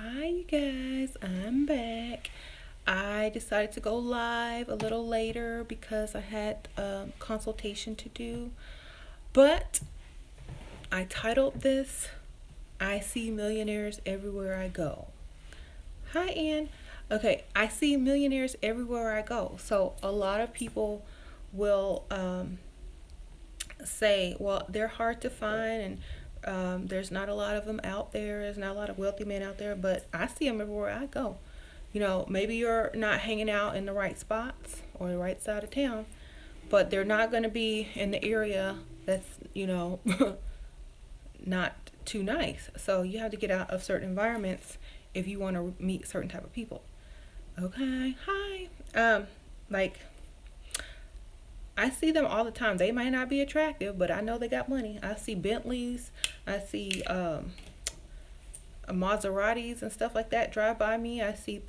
Hi, you guys. I'm back. I decided to go live a little later because I had a consultation to do. But I titled this, I See Millionaires Everywhere I Go. Hi, Ann. Okay, I see millionaires everywhere I go. So a lot of people will say, well, they're hard to find and there's not a lot of them out there. There's not a lot of wealthy men out there, but I see them everywhere I go. Maybe you're not hanging out in the right spots or the right side of town, but they're not going to be in the area that's, not too nice. So you have to get out of certain environments if you want to meet certain type of people. Okay, hi. Like I see them all the time. They might not be attractive, but I know they got money. I see Bentleys. I see Maseratis and stuff like that drive by me. I see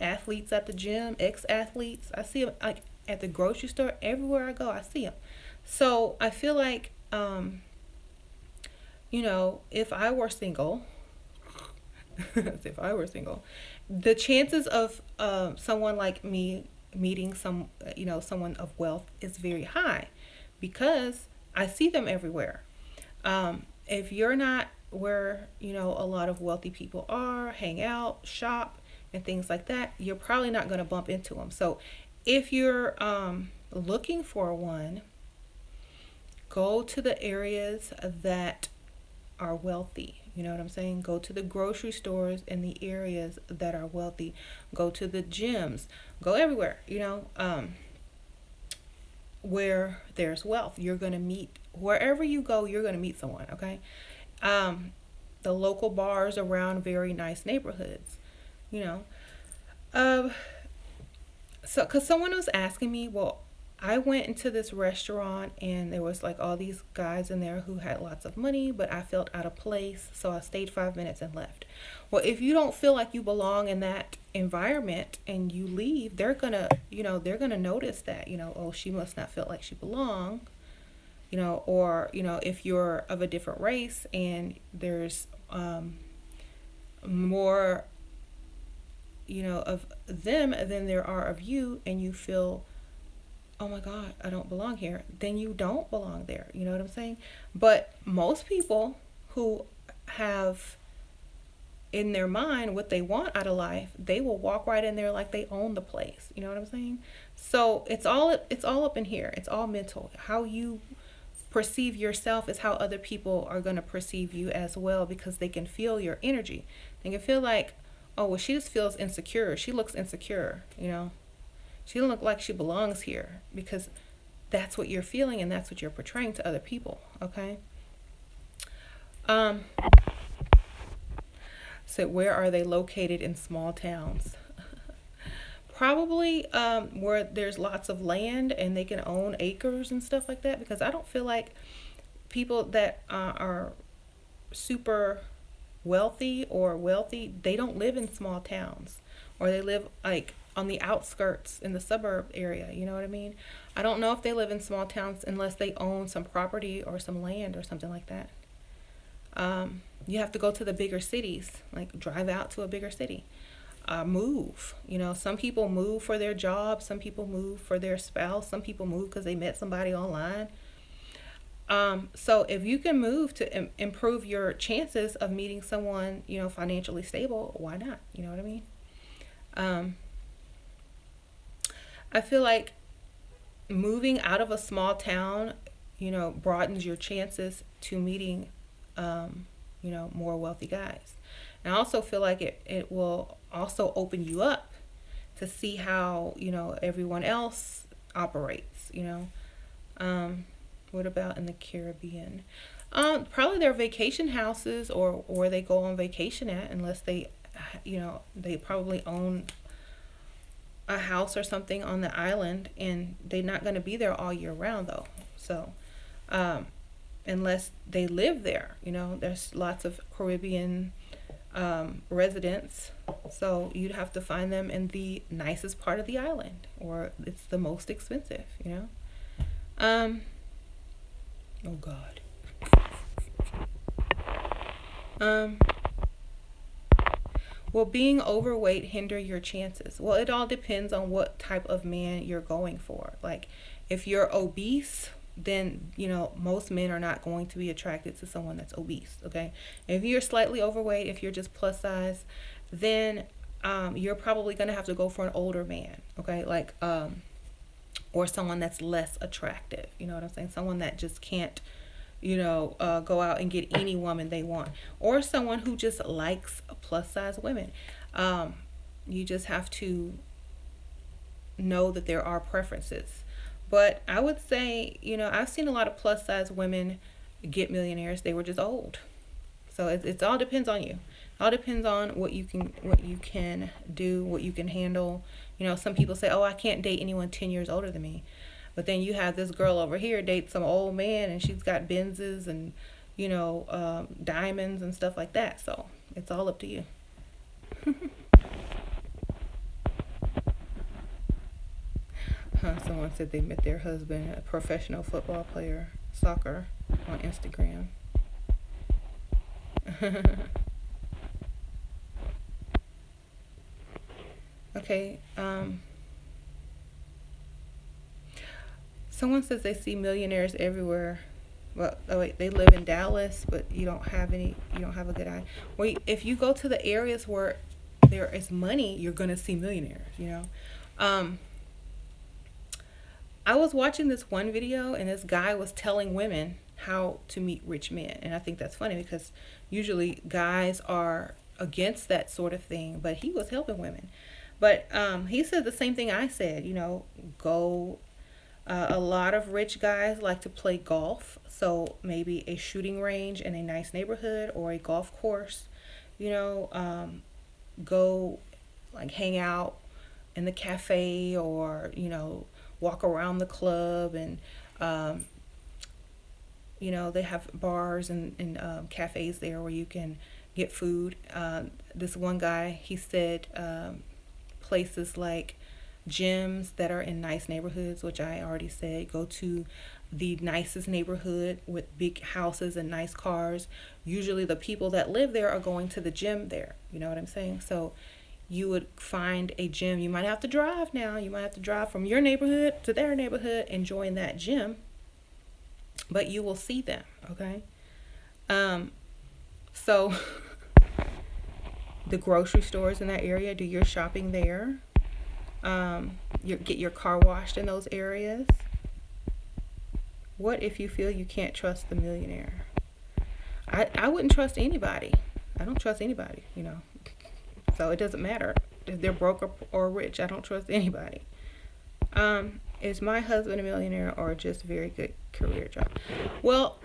athletes at the gym, ex-athletes. I see them like at the grocery store. Everywhere I go, I see them. So I feel like, if I were single, if I were single, the chances of someone like me meeting someone of wealth is very high because I see them everywhere. If you're not where a lot of wealthy people are, hang out, shop, and things like that, you're probably not going to bump into them. So if you're looking for one, go to the areas that are wealthy. You know what I'm saying? Go to the grocery stores in the areas that are wealthy. Go to the gyms. Go everywhere, where there's wealth. You're going to meet, wherever you go, you're going to meet someone, okay? The local bars around very nice neighborhoods, you know. Um, so, because someone was asking me, well, I went into this restaurant and there was like all these guys in there who had lots of money, but I felt out of place, so I stayed 5 minutes and left. Well, if you don't feel like you belong in that environment and you leave, they're gonna notice that, oh, she must not feel like she belong, or if you're of a different race and there's more, of them than there are of you, and you feel, oh my God, I don't belong here, then you don't belong there. You know what I'm saying? But most people who have in their mind what they want out of life, they will walk right in there like they own the place. You know what I'm saying? So it's all up in here. It's all mental. How you perceive yourself is how other people are going to perceive you as well, because they can feel your energy. They can feel like, oh, well, she just feels insecure. She looks insecure. She doesn't look like she belongs here, because that's what you're feeling and that's what you're portraying to other people. Okay. Um, so where are they located in small towns? Probably where there's lots of land and they can own acres and stuff like that, because I don't feel like people that are super wealthy, they don't live in small towns, or they live like on the outskirts in the suburb area. You know what I mean? I don't know if they live in small towns unless they own some property or some land or something like that. You have to go to the bigger cities, like drive out to a bigger city. Move. Some people move for their job, some people move for their spouse, some people move because they met somebody online. So if you can move to improve your chances of meeting someone, financially stable, why not? You know what I mean? Um, I feel like moving out of a small town, broadens your chances to meeting, more wealthy guys. And I also feel like it will also open you up to see how, everyone else operates. What about in the Caribbean? Probably their vacation houses, or where they go on vacation at, unless they probably own a house or something on the island, and they're not going to be there all year round though. So, unless they live there, there's lots of Caribbean residents. So you'd have to find them in the nicest part of the island, or it's the most expensive. Um, oh God. Um, Will being overweight hinder your chances? Well, it all depends on what type of man you're going for. Like, if you're obese, then, most men are not going to be attracted to someone that's obese, okay? If you're slightly overweight, if you're just plus size, then you're probably going to have to go for an older man, okay? Like, or someone that's less attractive, you know what I'm saying? Someone that just can't, go out and get any woman they want, or someone who just likes plus size women. You just have to know that there are preferences. But I would say, I've seen a lot of plus size women get millionaires. They were just old. So it all depends on you. It all depends on what you can do, what you can handle. Some people say, "Oh, I can't date anyone 10 years older than me." But then you have this girl over here date some old man, and she's got Benzes and, diamonds and stuff like that. So it's all up to you. Someone said they met their husband, a professional football player, soccer, on Instagram. Okay. Someone says they see millionaires everywhere. Well, oh wait, they live in Dallas, but you don't have a good eye. Well, if you go to the areas where there is money, you're gonna see millionaires. Um, I was watching this one video, and this guy was telling women how to meet rich men, and I think that's funny because usually guys are against that sort of thing, but he was helping women. But he said the same thing I said. Go. A lot of rich guys like to play golf, so maybe a shooting range in a nice neighborhood or a golf course. You know, go like hang out in the cafe, or walk around the club, and um, they have bars and cafes there where you can get food. This one guy, he said, places like gyms that are in nice neighborhoods, which I already said, go to the nicest neighborhood with big houses and nice cars. Usually the people that live there are going to the gym there. You know what I'm saying? So you would find a gym. You might have to drive now. You might have to drive from your neighborhood to their neighborhood and join that gym, but you will see them, okay? So the grocery stores in that area, do your shopping there. Get your car washed in those areas. What if you feel you can't trust the millionaire? I wouldn't trust anybody. I don't trust anybody, So it doesn't matter if they're broke or rich. I don't trust anybody. Is my husband a millionaire or just a very good career job? Well,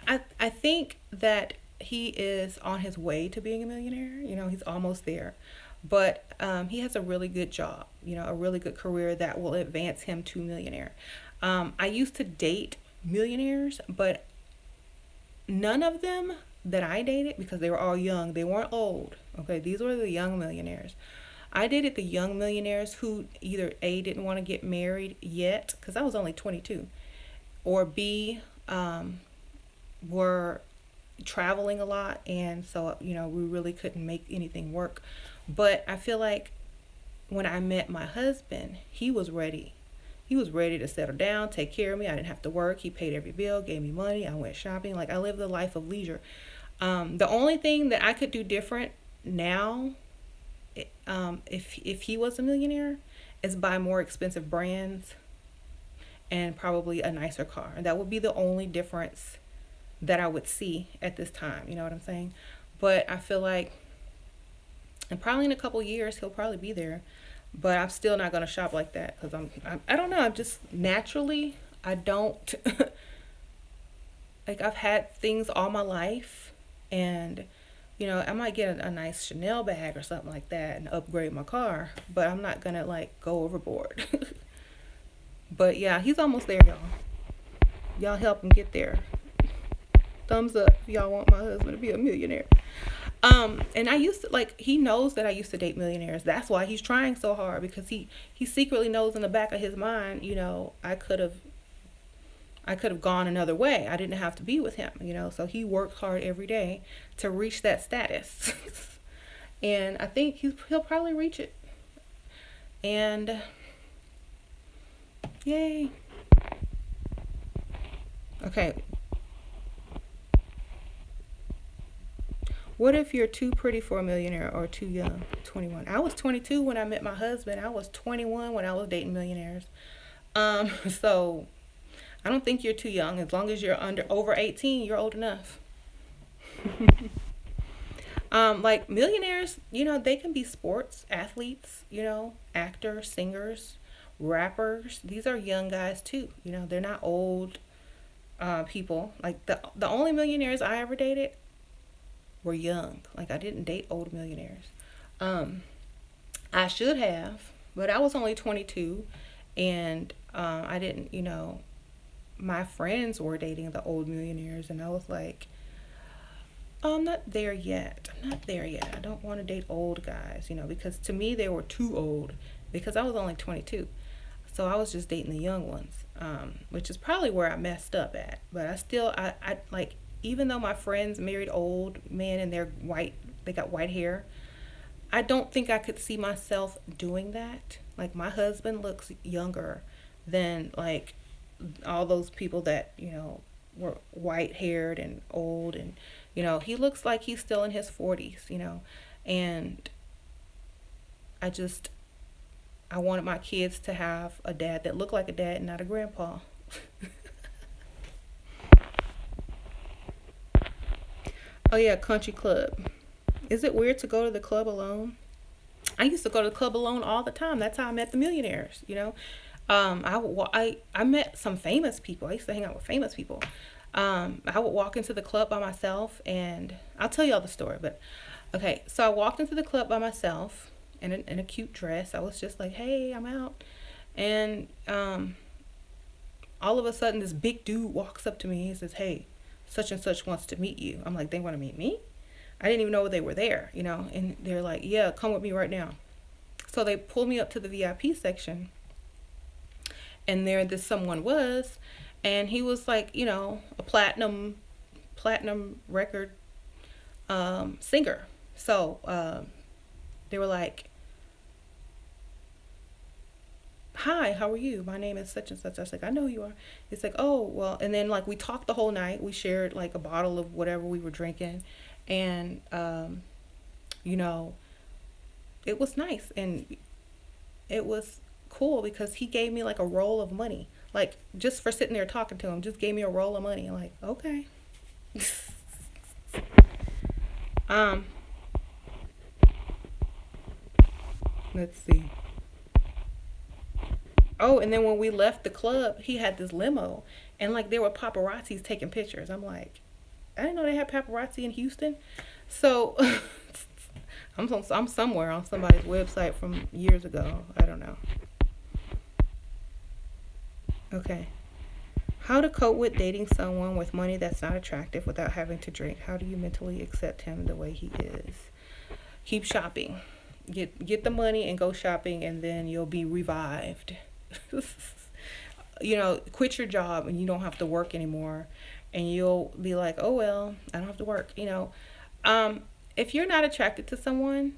I think that he is on his way to being a millionaire. He's almost there. But he has a really good job, a really good career that will advance him to millionaire. I used to date millionaires, but none of them that I dated, because they were all young, they weren't old. Okay, these were the young millionaires. I dated the young millionaires who either A, didn't want to get married yet, because I was only 22, or B, were traveling a lot, and so we really couldn't make anything work. But I feel like when I met my husband, he was ready. He was ready to settle down, take care of me. I didn't have to work. He paid every bill, gave me money. I went shopping. Like, I lived the life of leisure. The only thing that I could do different now, if he was a millionaire, is buy more expensive brands and probably a nicer car. That would be the only difference that I would see at this time. You know what I'm saying? But I feel like, and probably in a couple years, he'll probably be there. But I'm still not going to shop like that, because I don't know. I'm just naturally, I don't, like, I've had things all my life, and, I might get a nice Chanel bag or something like that and upgrade my car, but I'm not going to, like, go overboard. But yeah, he's almost there, y'all. Y'all help him get there. Thumbs up if y'all want my husband to be a millionaire. And I used to, like, he knows that I used to date millionaires. That's why he's trying so hard, because he secretly knows in the back of his mind, I could have gone another way. I didn't have to be with him, so he worked hard every day to reach that status. And I think he'll probably reach it. And yay. Okay, what if you're too pretty for a millionaire or too young? 21. I was 22 when I met my husband. I was 21 when I was dating millionaires. So I don't think you're too young. As long as you're over 18, you're old enough. Like millionaires, they can be sports athletes, actors, singers, rappers. These are young guys too. They're not old people. Like the only millionaires I ever dated were young. Like I didn't date old millionaires. Um, I should have, but I was only 22, and I didn't. My friends were dating the old millionaires, and I was like, oh, I'm not there yet. I'm not there yet. I don't want to date old guys, because to me they were too old because I was only 22. So I was just dating the young ones, which is probably where I messed up at. But I like, even though my friends married old men and they got white hair, I don't think I could see myself doing that. Like my husband looks younger than like all those people that, were white haired and old, and he looks like he's still in his 40s, and I just I wanted my kids to have a dad that looked like a dad and not a grandpa. Oh yeah, country club. Is it weird to go to the club alone? I used to go to the club alone all the time. That's how I met the millionaires. I met some famous people. I used to hang out with famous people. I would walk into the club by myself, and I'll tell you all the story. But okay, so I walked into the club by myself in a cute dress. I was just like, "Hey, I'm out," and all of a sudden, this big dude walks up to me. He says, "Hey, such and such wants to meet you." I'm like, "They want to meet me?" I didn't even know they were there, and they're like, "Yeah, come with me right now." So they pulled me up to the VIP section, and there this someone was, and he was like, a platinum record singer. So they were like, "Hi, how are you? My name is such and such." I was like, "I know who you are." It's like, "Oh, well," and then like we talked the whole night. We shared like a bottle of whatever we were drinking, and you know, it was nice, and it was cool because he gave me like a roll of money, like just for sitting there talking to him. Just gave me a roll of money. Like, okay. um, let's see. Oh, and then when we left the club, he had this limo, and like there were paparazzis taking pictures. I'm like, I didn't know they had paparazzi in Houston. So I'm somewhere on somebody's website from years ago. I don't know. Okay. How to cope with dating someone with money that's not attractive without having to drink? How do you mentally accept him the way he is? Keep shopping. Get the money and go shopping, and then you'll be revived. Quit your job and you don't have to work anymore, and you'll be like, oh well, I don't have to work. Um, if you're not attracted to someone,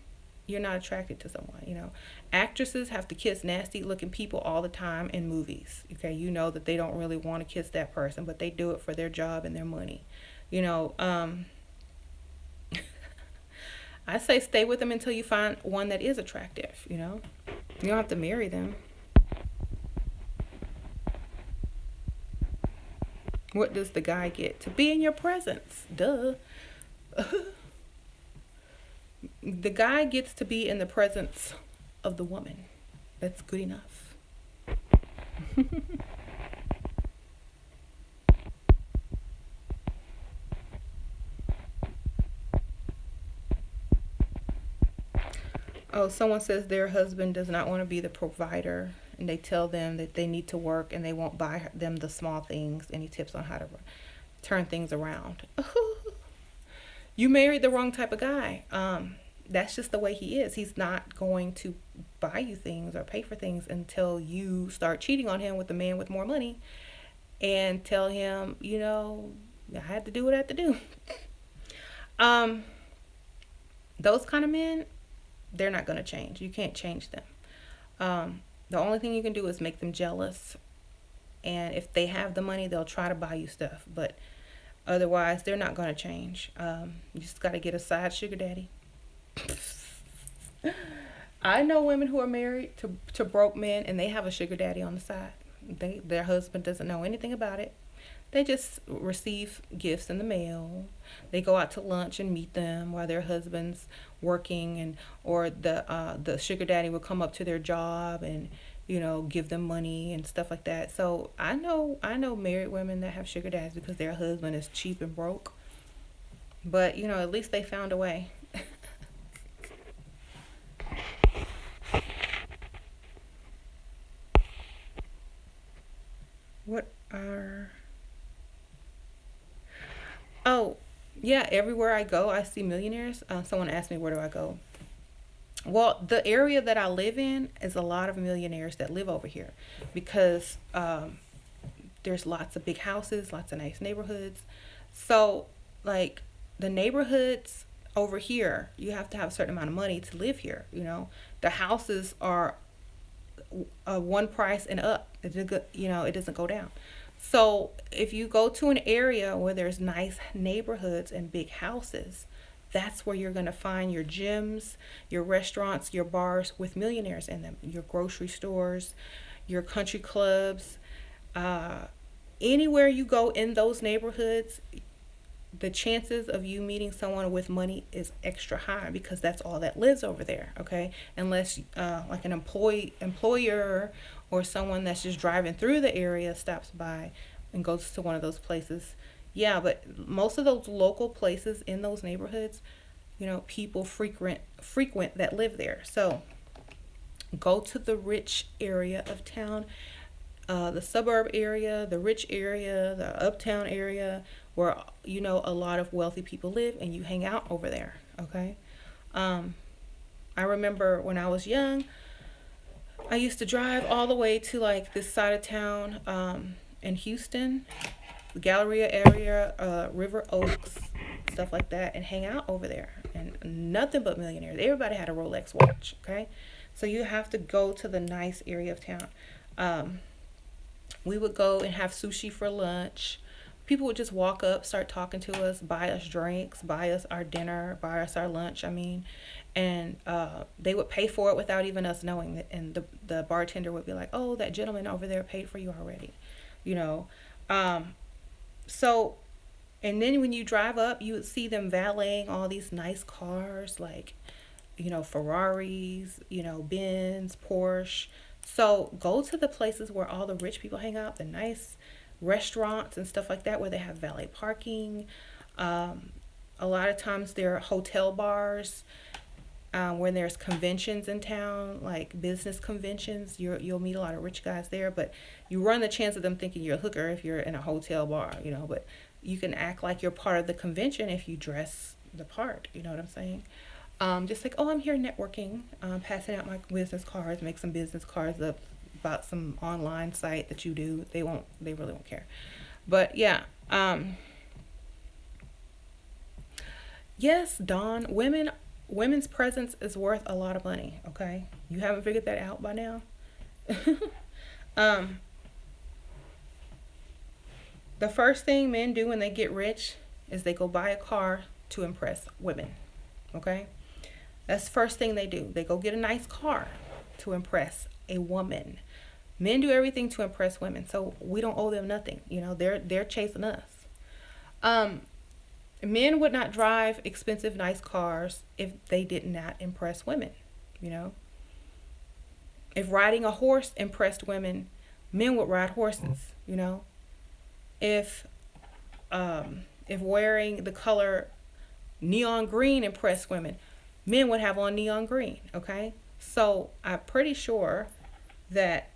you're not attracted to someone. Actresses have to kiss nasty looking people all the time in movies. Okay, you know that they don't really want to kiss that person, but they do it for their job and their money. You know, um, I say stay with them until you find one that is attractive. You don't have to marry them. What does the guy get? To be in your presence. Duh. The guy gets to be in the presence of the woman. That's good enough. Oh, someone says their husband does not want to be the provider, and they tell them that they need to work and they won't buy them the small things. Any tips on how to turn things around? You married the wrong type of guy. That's just the way he is. He's not going to buy you things or pay for things until you start cheating on him with the man with more money and tell him, I had to do what I had to do. Um, Those kind of men, they're not going to change. You can't change them. The only thing you can do is make them jealous. And if they have the money, they'll try to buy you stuff. But otherwise, they're not going to change. You just got to get a side sugar daddy. I know women who are married to broke men and they have a sugar daddy on the side. Their husband doesn't know anything about it. They just receive gifts in the mail. They go out to lunch and meet them while their husband's working, and or the sugar daddy will come up to their job and give them money and stuff like that. So I know married women that have sugar daddies because their husband is cheap and broke. But at least they found a way. What are Oh, yeah, everywhere I go, I see millionaires. Someone asked me, where do I go? Well, the area that I live in is a lot of millionaires that live over here because there's lots of big houses, lots of nice neighborhoods. So, like, the neighborhoods over here, you have to have a certain amount of money to live here. The houses are one price and up. It doesn't go down. So if you go to an area where there's nice neighborhoods and big houses, that's where you're going to find your gyms, your restaurants, your bars with millionaires in them, your grocery stores, your country clubs. Uh, Anywhere you go in those neighborhoods, the chances of you meeting someone with money is extra high because that's all that lives over there. Okay, unless like an employer or someone that's just driving through the area stops by and goes to one of those places. Yeah, but most of those local places in those neighborhoods, people frequent that live there. So go to the rich area of town, the suburb area, the rich area, the uptown area, where a lot of wealthy people live, and you hang out over there. Okay. um I remember when I was young, I used to drive all the way to like this side of town, in Houston, the Galleria area, River Oaks, stuff like that, and hang out over there. And nothing but millionaires. Everybody had a Rolex watch. Okay, so you have to go to the nice area of town. Um, we would go and have sushi for lunch. People would just walk up, start talking to us, buy us drinks, buy us our dinner, buy us our lunch. I mean, and they would pay for it without even us knowing it. And the bartender would be like, "Oh, that gentleman over there paid for you already," you know. Um, so, and then when you drive up, you would see them valeting all these nice cars, like Ferraris, Benz, Porsche. So go to the places where all the rich people hang out, the nice restaurants and stuff like that, where they have valet parking. Um, a lot of times there are hotel bars, when there's conventions in town, like business conventions. You'll meet a lot of rich guys there, but you run the chance of them thinking you're a hooker if you're in a hotel bar. But you can act like you're part of the convention if you dress the part. You know what I'm saying? Just like, oh, I'm here networking, passing out my business cards, make some business cards up about some online site that you do. They really won't care. But yeah, yes, Dawn, women's presence is worth a lot of money. Okay, you haven't figured that out by now. um, the first thing men do when they get rich is they go buy a car to impress women. Okay, that's the first thing they do. They go get a nice car to impress a woman. Men do everything to impress women, so we don't owe them nothing. They're chasing us. Um, Men would not drive expensive, nice cars if they did not impress women. You know, if riding a horse impressed women, men would ride horses. If if wearing the color neon green impressed women, men would have on neon green. Okay, so I'm pretty sure that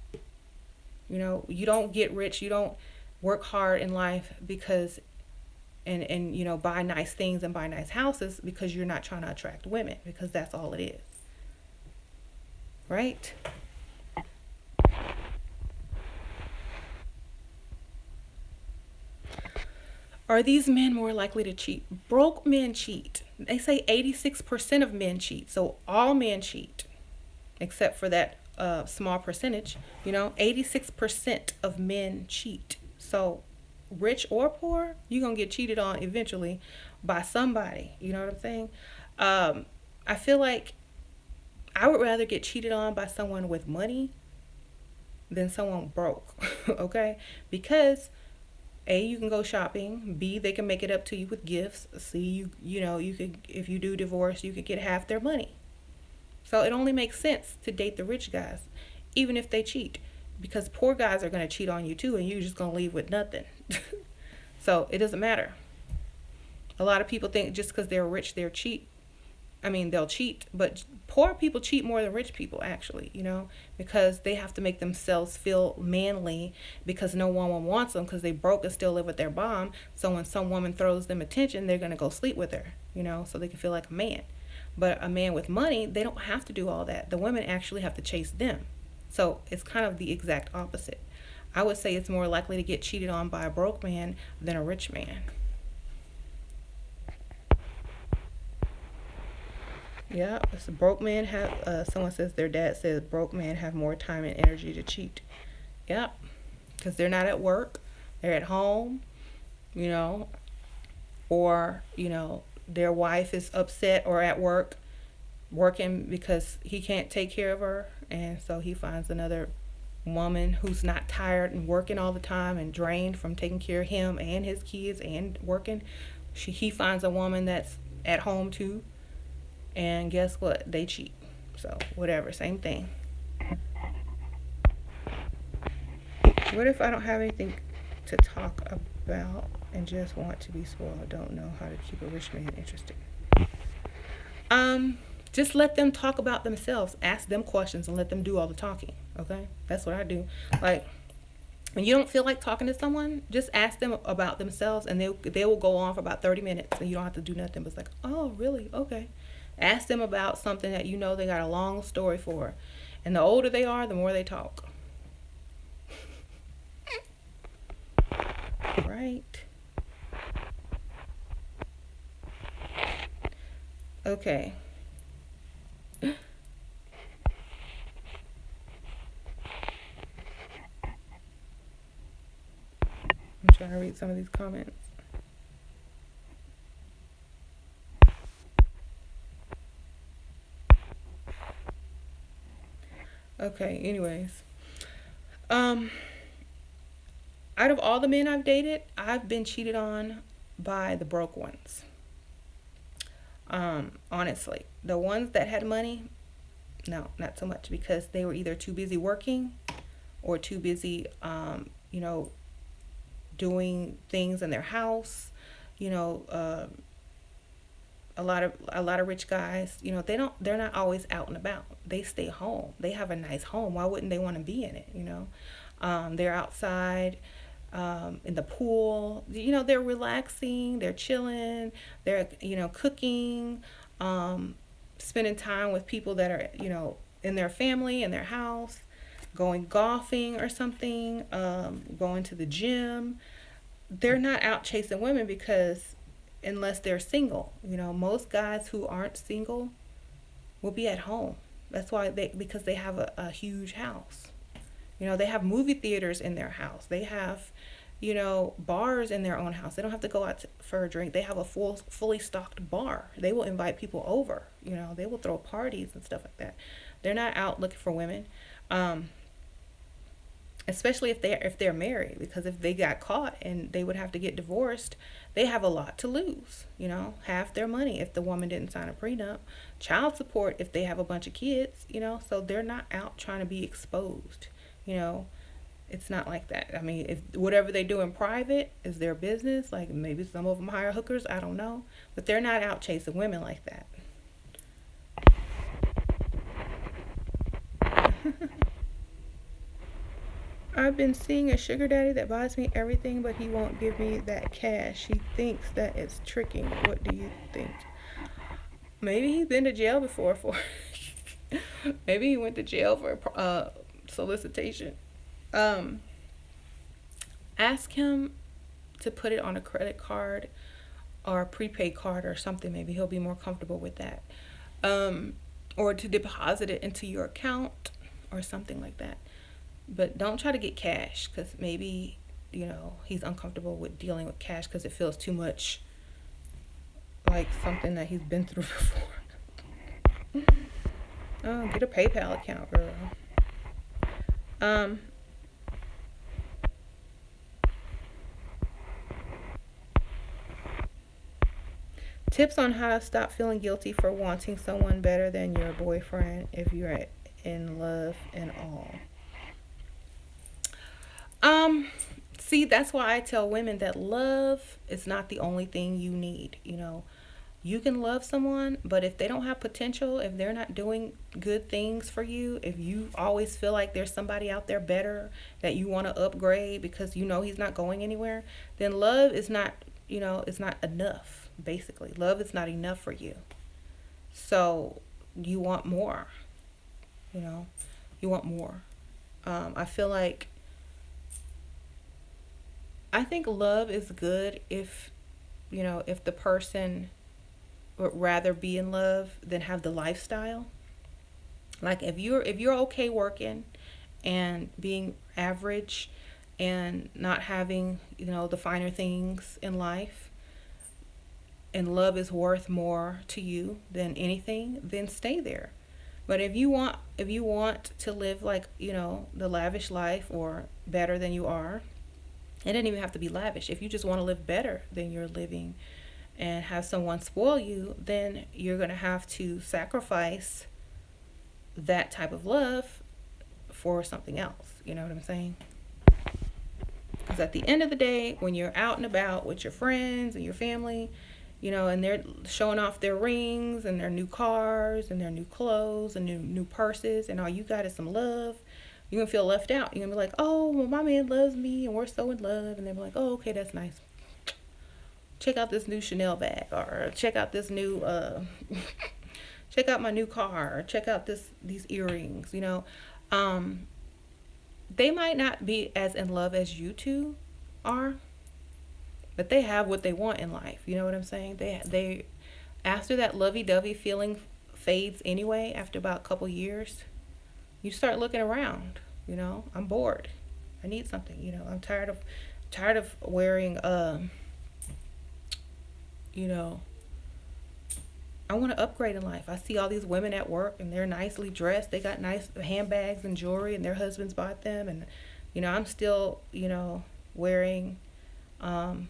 you don't get rich, you don't work hard in life because and buy nice things and buy nice houses because you're not trying to attract women, because that's all it is, right? Are these men more likely to cheat? Broke men cheat. They say 86% of men cheat. So all men cheat, except for that small percentage. 86% of men cheat. So rich or poor, you're going to get cheated on eventually by somebody. You know what I'm saying? I feel like I would rather get cheated on by someone with money than someone broke. Okay? Because A, you can go shopping. B, they can make it up to you with gifts. C, you could, if you do divorce, you could get half their money. So it only makes sense to date the rich guys, even if they cheat, because poor guys are going to cheat on you too, and you're just going to leave with nothing. So it doesn't matter. A lot of people think just because they're rich, they're cheat. I mean, they'll cheat, but poor people cheat more than rich people, actually, because they have to make themselves feel manly because no one wants them because they broke and still live with their mom. So when some woman throws them attention, they're going to go sleep with her, so they can feel like a man. But a man with money, they don't have to do all that. The women actually have to chase them. So it's kind of the exact opposite. I would say it's more likely to get cheated on by a broke man than a rich man. Yeah, it's a broke man have. Someone says their dad says broke men have more time and energy to cheat. Yep, because they're not at work, they're at home, you know, or their wife is upset or at work, working because he can't take care of her, and so he finds another woman who's not tired and working all the time and drained from taking care of him and his kids and working. He finds a woman that's at home too, and guess what? They cheat. So whatever, same thing. What if I don't have anything to talk about and just want to be spoiled? I don't know how to keep a rich man interested. Just let them talk about themselves. Ask them questions and let them do all the talking. Okay? That's what I do. Like, when you don't feel like talking to someone, just ask them about themselves, and they will go on for about 30 minutes, and you don't have to do nothing. But it's like, oh, really? Okay. Ask them about something that they got a long story for. And the older they are, the more they talk. Right. Okay. I'm trying to read some of these comments. Okay, anyways. Out of all the men I've dated, I've been cheated on by the broke ones. Honestly. The ones that had money, no, not so much, because they were either too busy working or too busy doing things in their house. A lot of rich guys, they're not always out and about. They stay home. They have a nice home. Why wouldn't they want to be in it? They're outside, in the pool. They're relaxing. They're chilling. They're cooking, spending time with people that are in their family, in their house, going golfing or something, going to the gym. They're not out chasing women because unless they're single, most guys who aren't single will be at home. That's why because they have a huge house. They have movie theaters in their house. They have, bars in their own house. They don't have to go out for a drink. They have a fully stocked bar. They will invite people over. They will throw parties and stuff like that. They're not out looking for women. Especially if they're married, because if they got caught and they would have to get divorced, they have a lot to lose. Half their money if the woman didn't sign a prenup, child support if they have a bunch of kids. So they're not out trying to be exposed. It's not like that. I mean, if whatever they do in private is their business, like maybe some of them hire hookers, I don't know, but they're not out chasing women like that. I've been seeing a sugar daddy that buys me everything, but he won't give me that cash. He thinks that it's tricking. What do you think? Maybe he's been to jail before for. Maybe he went to jail for solicitation. Ask him to put it on a credit card or a prepaid card or something. Maybe he'll be more comfortable with that. Um, or to deposit it into your account or something like that. But don't try to get cash, because maybe, he's uncomfortable with dealing with cash because it feels too much like something that he's been through before. Oh, get a PayPal account, girl. Um, Tips on how to stop feeling guilty for wanting someone better than your boyfriend if you're in love and all. Um, See, that's why I tell women that love is not the only thing you need. You can love someone, but if they don't have potential, if they're not doing good things for you, if you always feel like there's somebody out there better that you want to upgrade because he's not going anywhere, then love is not, it's not enough, basically. Love is not enough for you. So you want more, you know, you want more. I feel like, I think love is good if the person would rather be in love than have the lifestyle. Like if you're okay working and being average and not having, the finer things in life, and love is worth more to you than anything, then stay there. But if you want to live like, the lavish life or better than you are, it doesn't even have to be lavish. If you just want to live better than you're living and have someone spoil you, then you're going to have to sacrifice that type of love for something else. You know what I'm saying? Because at the end of the day, when you're out and about with your friends and your family, and they're showing off their rings and their new cars and their new clothes and new purses, and all you got is some love, you're going to feel left out. You're going to be like, oh, well, my man loves me and we're so in love. And they're like, oh, okay, that's nice. Check out this new Chanel bag, or check out this new, check out my new car, or check out these earrings, They might not be as in love as you two are, but they have what they want in life. You know what I'm saying? They after that lovey-dovey feeling fades anyway, after about a couple years, you start looking around. I'm bored. I need something. I'm tired of wearing. I want to upgrade in life. I see all these women at work and they're nicely dressed. They got nice handbags and jewelry, and their husbands bought them. And I'm still, wearing the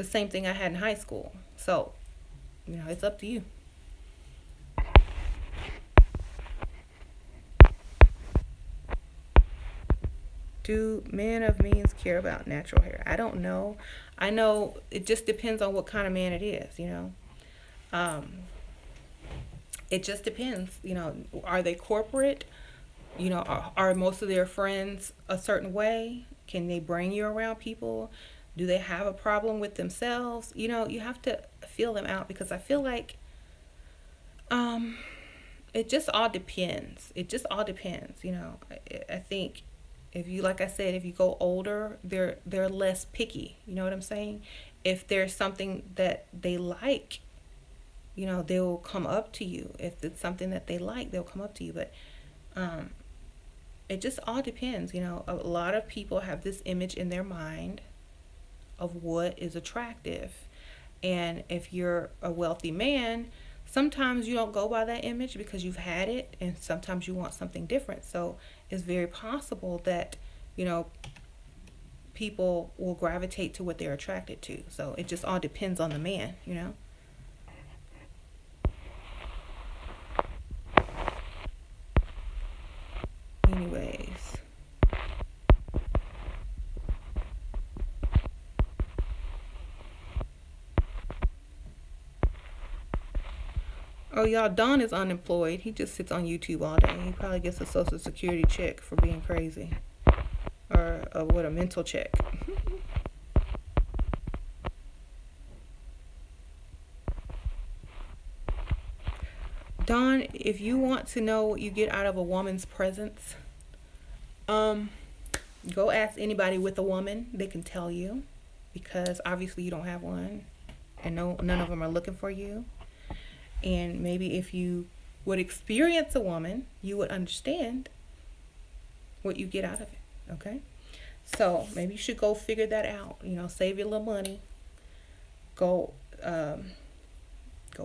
same thing I had in high school. So, it's up to you. Do men of means care about natural hair? I don't know. I know it just depends on what kind of man it is. Um, it just depends. Are they corporate? Are most of their friends a certain way? Can they bring you around people? Do they have a problem with themselves? You have to feel them out, because I feel like um, it just all depends. It just all depends. I think if you, like I said, if you go older, they're less picky. You know what I'm saying? If there's something that they like, they'll come up to you. If it's something that they like, they'll come up to you. But um, it just all depends. A lot of people have this image in their mind of what is attractive. And if you're a wealthy man, sometimes you don't go by that image because you've had it, and sometimes you want something different. So it's very possible that, people will gravitate to what they're attracted to. So it just all depends on the man. Anyways. Oh, y'all, Don is unemployed. He just sits on YouTube all day. He probably gets a social security check for being crazy. Or what, a mental check. Don, if you want to know what you get out of a woman's presence, um, Go ask anybody with a woman, they can tell you, because obviously you don't have one, and none of them are looking for you. And maybe if you would experience a woman, you would understand what you get out of it. Okay? So maybe you should go figure that out. Save your little money. Go, go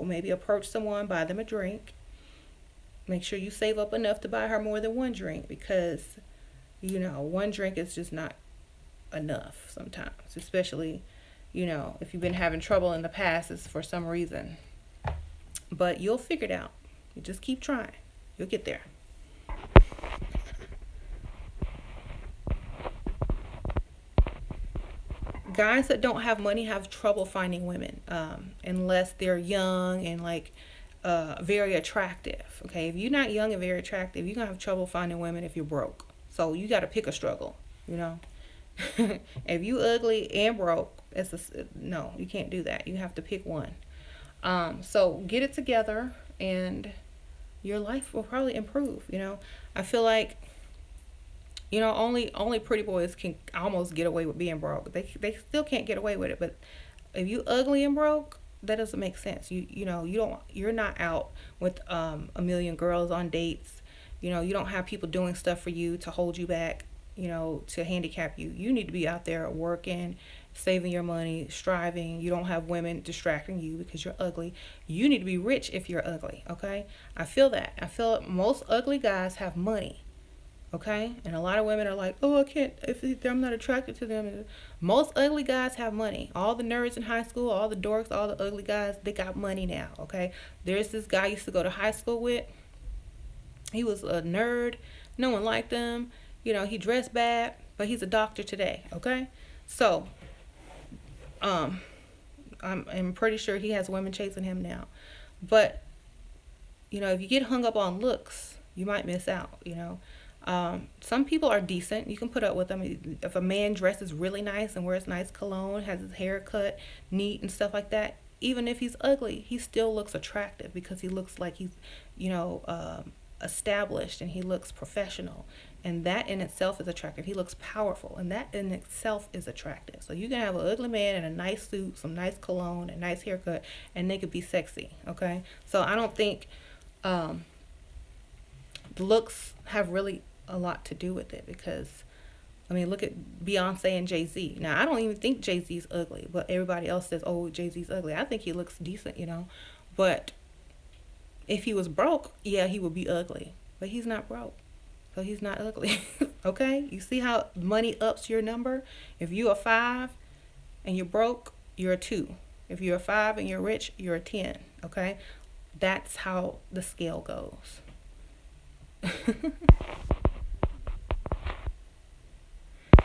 maybe approach someone, buy them a drink. Make sure you save up enough to buy her more than one drink, because one drink is just not enough sometimes, especially if you've been having trouble in the past, it's for some reason. But you'll figure it out. You just keep trying. You'll get there. Guys that don't have money have trouble finding women, unless they're young and like very attractive. Okay, if you're not young and very attractive, you're gonna have trouble finding women if you're broke. So you got to pick a struggle. You know, if you ugly and broke, no, you can't do that. You have to pick one. So get it together, and your life will probably improve. I feel like only pretty boys can almost get away with being broke. They still can't get away with it. But if you ugly and broke, that doesn't make sense. You're not out with a million girls on dates. You don't have people doing stuff for you to hold you back, to handicap you. You need to be out there working, saving your money, striving. You don't have women distracting you because you're ugly. You need to be rich if you're ugly, okay? I feel that. I feel most ugly guys have money, okay? And a lot of women are like, oh, I can't, if I'm not attracted to them. Most ugly guys have money. All the nerds in high school, all the dorks, all the ugly guys, they got money now, okay? There's this guy I used to go to high school with. He was a nerd. No one liked him. He dressed bad, but he's a doctor today, okay? So, I'm pretty sure he has women chasing him now. But, if you get hung up on looks, you might miss out, Some people are decent. You can put up with them. If a man dresses really nice and wears nice cologne, has his hair cut neat and stuff like that, even if he's ugly, he still looks attractive because he looks like he's, established, and he looks professional, and that in itself is attractive. He looks powerful, and that in itself is attractive. So you can have an ugly man in a nice suit, some nice cologne, a nice haircut, and they could be sexy, okay? So I don't think the looks have really a lot to do with it, because look at Beyonce and Jay-Z. Now, I don't even think Jay-Z's ugly, but everybody else says, oh, Jay-Z's ugly. I think he looks decent, but if he was broke, yeah, he would be ugly. But he's not broke, so he's not ugly. Okay? You see how money ups your number? If you're a 5 and you're broke, you're a 2. If you're a 5 and you're rich, you're a 10. Okay? That's how the scale goes.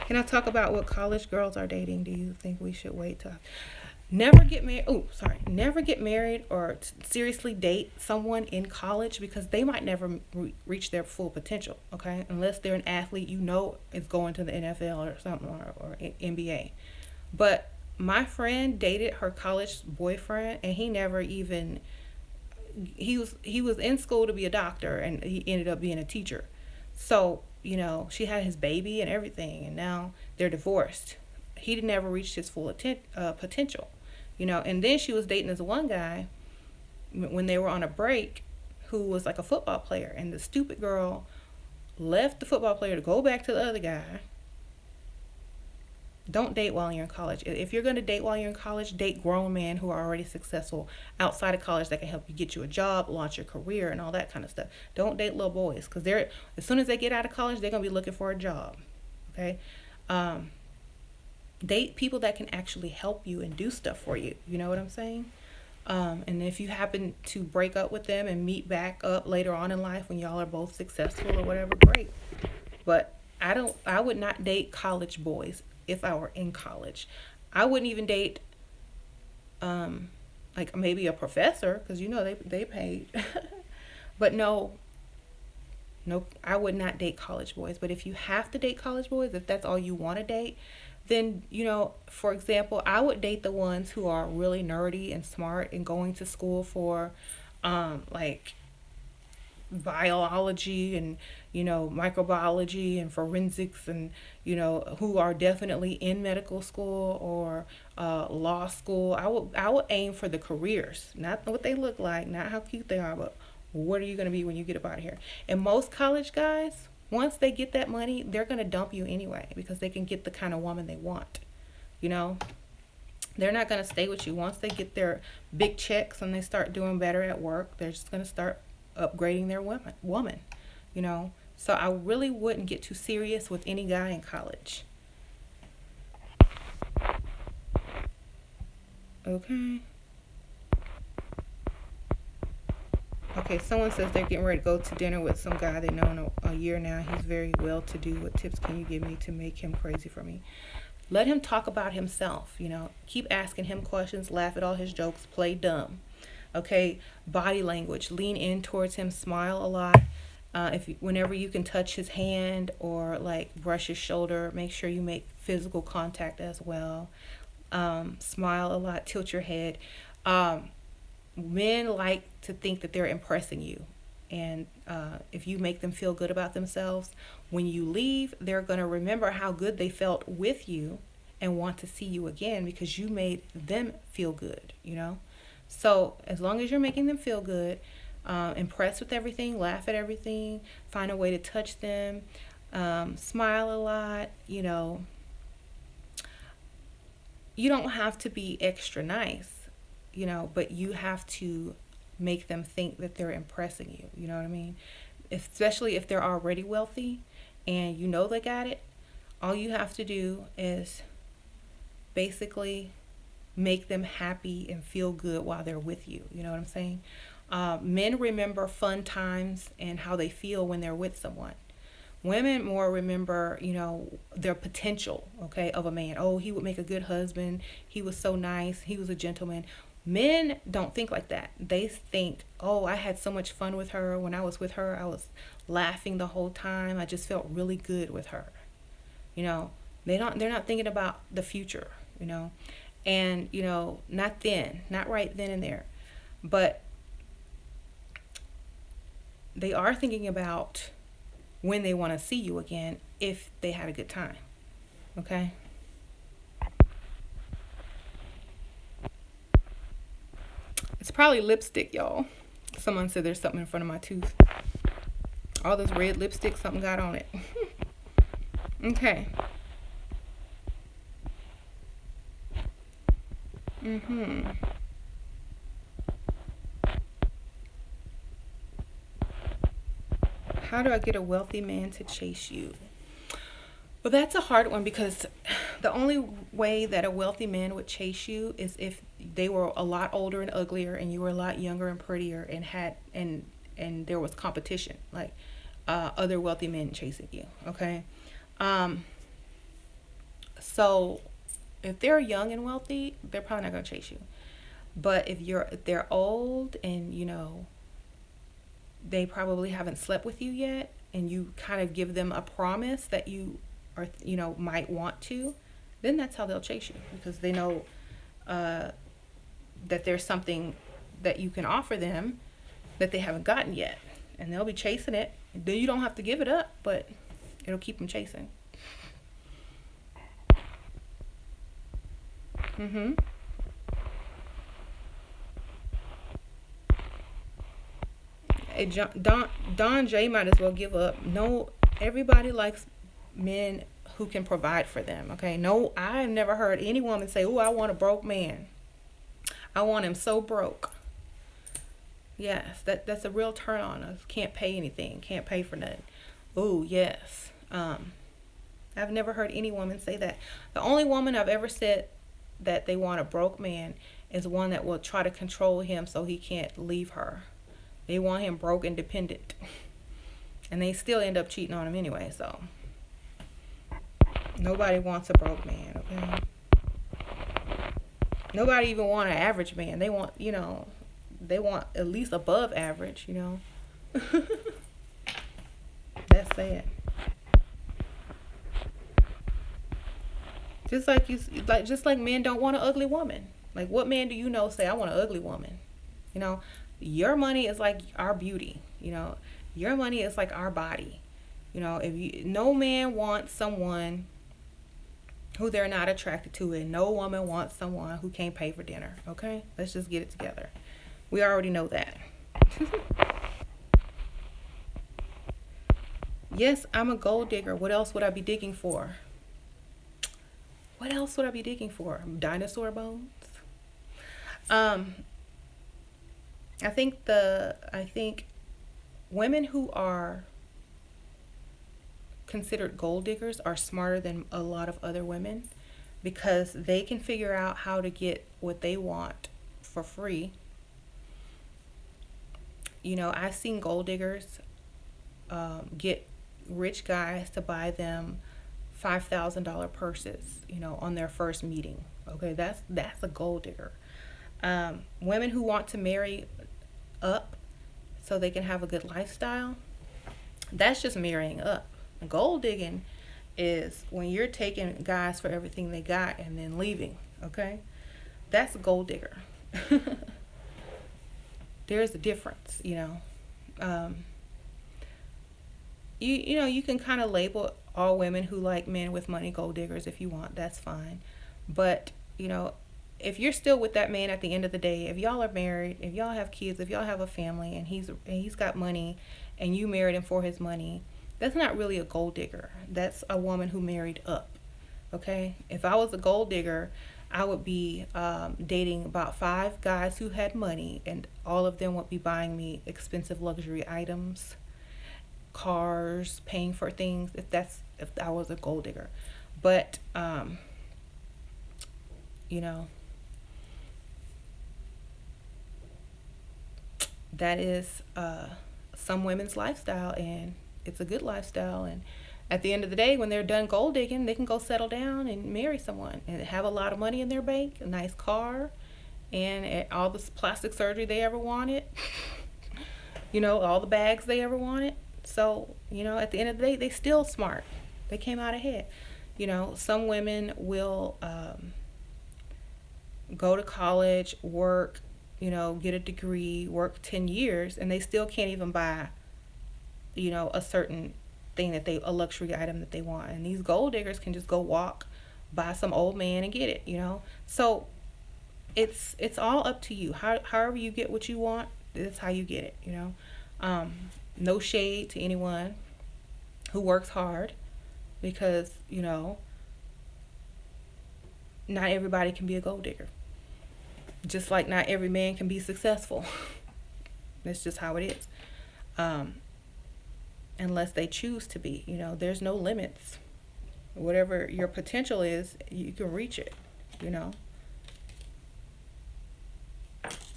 Can I talk about what college girls are dating? Do you think we should wait till... Never get married. Never get married or seriously date someone in college, because they might never reach their full potential. Okay, unless they're an athlete, is going to the NFL or something, or NBA. But my friend dated her college boyfriend, and he never even. He was in school to be a doctor, and he ended up being a teacher. So she had his baby and everything, and now they're divorced. He never reached his full potential. And then she was dating this one guy when they were on a break, who was like a football player, and the stupid girl left the football player to go back to the other guy. Don't date while you're in college. If you're going to date while you're in college, date grown men who are already successful outside of college that can help you get you a job, launch your career, and all that kind of stuff. Don't date little boys, because as soon as they get out of college, they're going to be looking for a job. Okay? Date people that can actually help you and do stuff for you. You know what I'm saying? And if you happen to break up with them and meet back up later on in life when y'all are both successful or whatever, great. But I would not date college boys if I were in college. I wouldn't even date like maybe a professor, because they paid. But no, I would not date college boys. But if you have to date college boys, if that's all you want to date, then, for example, I would date the ones who are really nerdy and smart and going to school for, biology and microbiology and forensics, and who are definitely in medical school or law school. I would aim for the careers, not what they look like, not how cute they are, but what are you going to be when you get up out of here. And most college guys, once they get that money, they're going to dump you anyway, because they can get the kind of woman they want. you know they're not going to stay with you. Once they get their big checks and they start doing better at work, they're just going to start upgrading their woman. So I really wouldn't get too serious with any guy in college. Okay. Okay, someone says they're getting ready to go to dinner with some guy they know in a year now. He's very well to do. What tips can you give me to make him crazy for me? Let him talk about himself. Keep asking him questions, laugh at all his jokes, play dumb. Okay, body language, lean in towards him, smile a lot. Whenever you can touch his hand or like brush his shoulder, make sure you make physical contact as well. Smile a lot, tilt your head. Men like to think that they're impressing you, and if you make them feel good about themselves, when you leave, they're going to remember how good they felt with you and want to see you again because you made them feel good. So as long as you're making them feel good, impress with everything, laugh at everything, find a way to touch them, smile a lot. You don't have to be extra nice, but you have to make them think that they're impressing you. You know what I mean? Especially if they're already wealthy and they got it. All you have to do is basically make them happy and feel good while they're with you. You know what I'm saying? Men remember fun times and how they feel when they're with someone. Women more remember, their potential, okay, of a man. Oh, he would make a good husband. He was so nice. He was a gentleman. Men don't think like that. They think, oh, I had so much fun with her. When I was with her, I was laughing the whole time. I just felt really good with her. They're not thinking about the future, and, not right then and there. But they are thinking about when they want to see you again if they had a good time. Okay? It's probably lipstick, y'all. Someone said there's something in front of my tooth. All this red lipstick, something got on it. Okay. How do I get a wealthy man to chase you? Well, that's a hard one because the only way that a wealthy man would chase you is if they were a lot older and uglier and you were a lot younger and prettier and had and there was competition, like other wealthy men chasing you. Okay. So if they're young and wealthy, they're probably not going to chase you. But if they're old and they probably haven't slept with you yet, and you kind of give them a promise that you are might want to, then that's how they'll chase you, because they know that there's something that you can offer them that they haven't gotten yet, and they'll be chasing it. Then you don't have to give it up, but it'll keep them chasing. Hey, Don J might as well give up. No, everybody likes men who can provide for them. Okay, no, I've never heard any woman say, "Oh, I want a broke man. I want him so broke." Yes, that's a real turn on us. Can't pay anything. Can't pay for nothing. Oh, yes. I've never heard any woman say that. The only woman I've ever said that they want a broke man is one that will try to control him so he can't leave her. They want him broke and dependent. And they still end up cheating on him anyway, so. Nobody wants a broke man, okay? Nobody even want an average man. They want, they want at least above average, That's sad. Just like men don't want an ugly woman. Like, what man do say, I want an ugly woman? Your money is like our beauty. Your money is like our body. If no man wants someone who they're not attracted to, and no woman wants someone who can't pay for dinner. Okay? Let's just get it together. We already know that. Yes, I'm a gold digger. What else would I be digging for? What else would I be digging for? Dinosaur bones? Um, I think women who are considered gold diggers are smarter than a lot of other women because they can figure out how to get what they want for free. I've seen gold diggers get rich guys to buy them $5,000 purses, on their first meeting. Okay, that's a gold digger. Women who want to marry up so they can have a good lifestyle, that's just marrying up. Gold digging is when you're taking guys for everything they got and then leaving. Okay, that's a gold digger. There's a difference. You can kind of label all women who like men with money gold diggers if you want. That's fine. But if you're still with that man at the end of the day, if y'all are married, if y'all have kids, if y'all have a family, and he's got money, and you married him for his money, that's not really a gold digger. That's a woman who married up. Okay? If I was a gold digger, I would be dating about 5 guys who had money, and all of them would be buying me expensive luxury items, cars, paying for things. If I was a gold digger, but that is some women's lifestyle, and it's a good lifestyle. And at the end of the day, when they're done gold digging, they can go settle down and marry someone and have a lot of money in their bank, a nice car, and all the plastic surgery they ever wanted. All the bags they ever wanted. So, at the end of the day, they still smart. They came out ahead. Some women will go to college, work, get a degree, work 10 years, and they still can't even buy, a certain thing a luxury item that they want. And these gold diggers can just go walk by some old man and get it. So it's all up to you. However you get what you want, that's how you get it. No shade to anyone who works hard, because not everybody can be a gold digger, just like not every man can be successful. That's just how it is. Unless they choose to be. There's no limits. Whatever your potential is, you can reach it.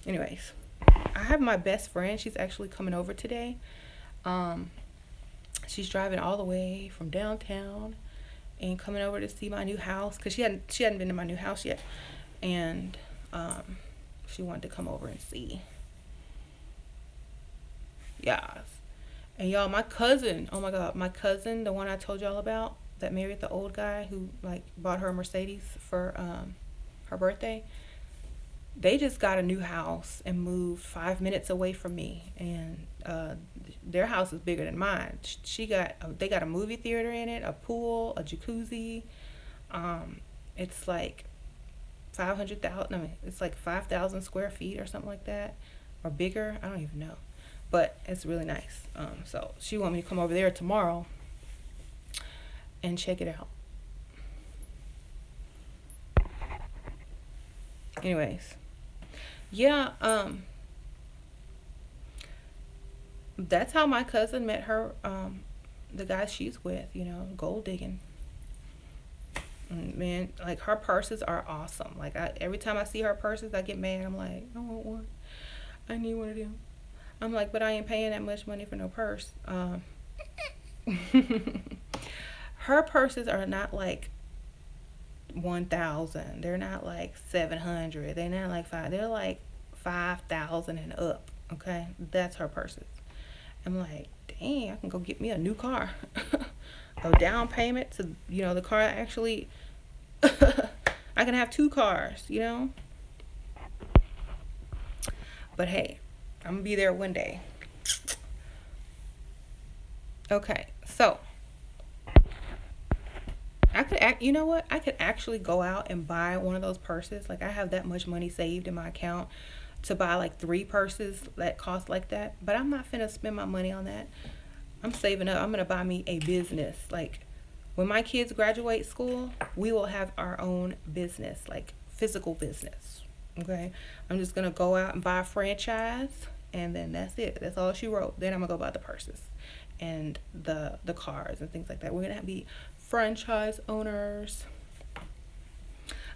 Anyways, I have my best friend. She's actually coming over today. She's driving all the way from downtown and coming over to see my new house, because she hadn't been to my new house yet, and she wanted to come over and see. Yes. And y'all, my cousin, oh my God, my cousin, the one I told y'all about that married the old guy who bought her a Mercedes for her birthday, they just got a new house and moved 5 minutes away from me, and their house is bigger than mine. They got a movie theater in it, a pool, a jacuzzi. It's like 500,000. I mean, it's like 5,000 square feet or something like that, or bigger. I don't even know, but it's really nice. So she wanted me to come over there tomorrow and check it out. Anyways, yeah, that's how my cousin met her, the guy she's with, gold digging. And man, her purses are awesome. Every time I see her purses, I get mad. I'm like, I want one. I need one of them. I'm like, but I ain't paying that much money for no purse. Her purses are not like 1,000. They're not like 700. They're not like 5. They're like 5,000 and up. Okay, that's her purses. I'm like, dang, I can go get me a new car. A down payment to the car actually. I can have 2 cars. But hey, I'm gonna be there one day. Okay, so I could act. You know what? I could actually go out and buy one of those purses. Like I have that much money saved in my account to buy like three purses that cost like that. But I'm not finna spend my money on that. I'm saving up. I'm gonna buy me a business. Like when my kids graduate school, we will have our own business, like physical business. Okay. I'm just gonna go out and buy a franchise, and then that's it. That's all she wrote. Then I'm gonna go buy the purses and the cars and things like that. We're gonna be franchise owners.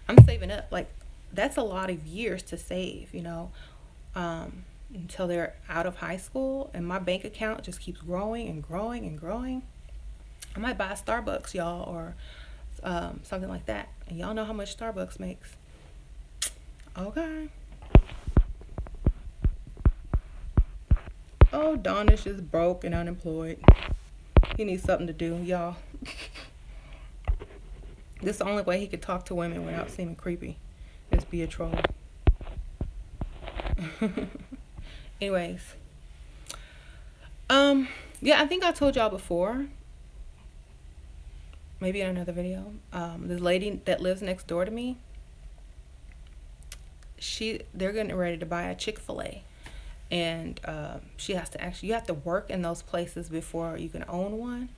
I'm saving up. Like that's a lot of years to save, until they're out of high school, and my bank account just keeps growing and growing and growing. I might buy a Starbucks, y'all, or something like that. And y'all know how much Starbucks makes. Okay. Oh, Donish is broke and unemployed. He needs something to do, y'all. This is the only way he could talk to women without seeming creepy. Is be a troll. Anyways, yeah, I think I told y'all before, maybe in another video. This lady that lives next door to me, they're getting ready to buy a Chick-fil-A, and she has to actually, you have to work in those places before you can own one.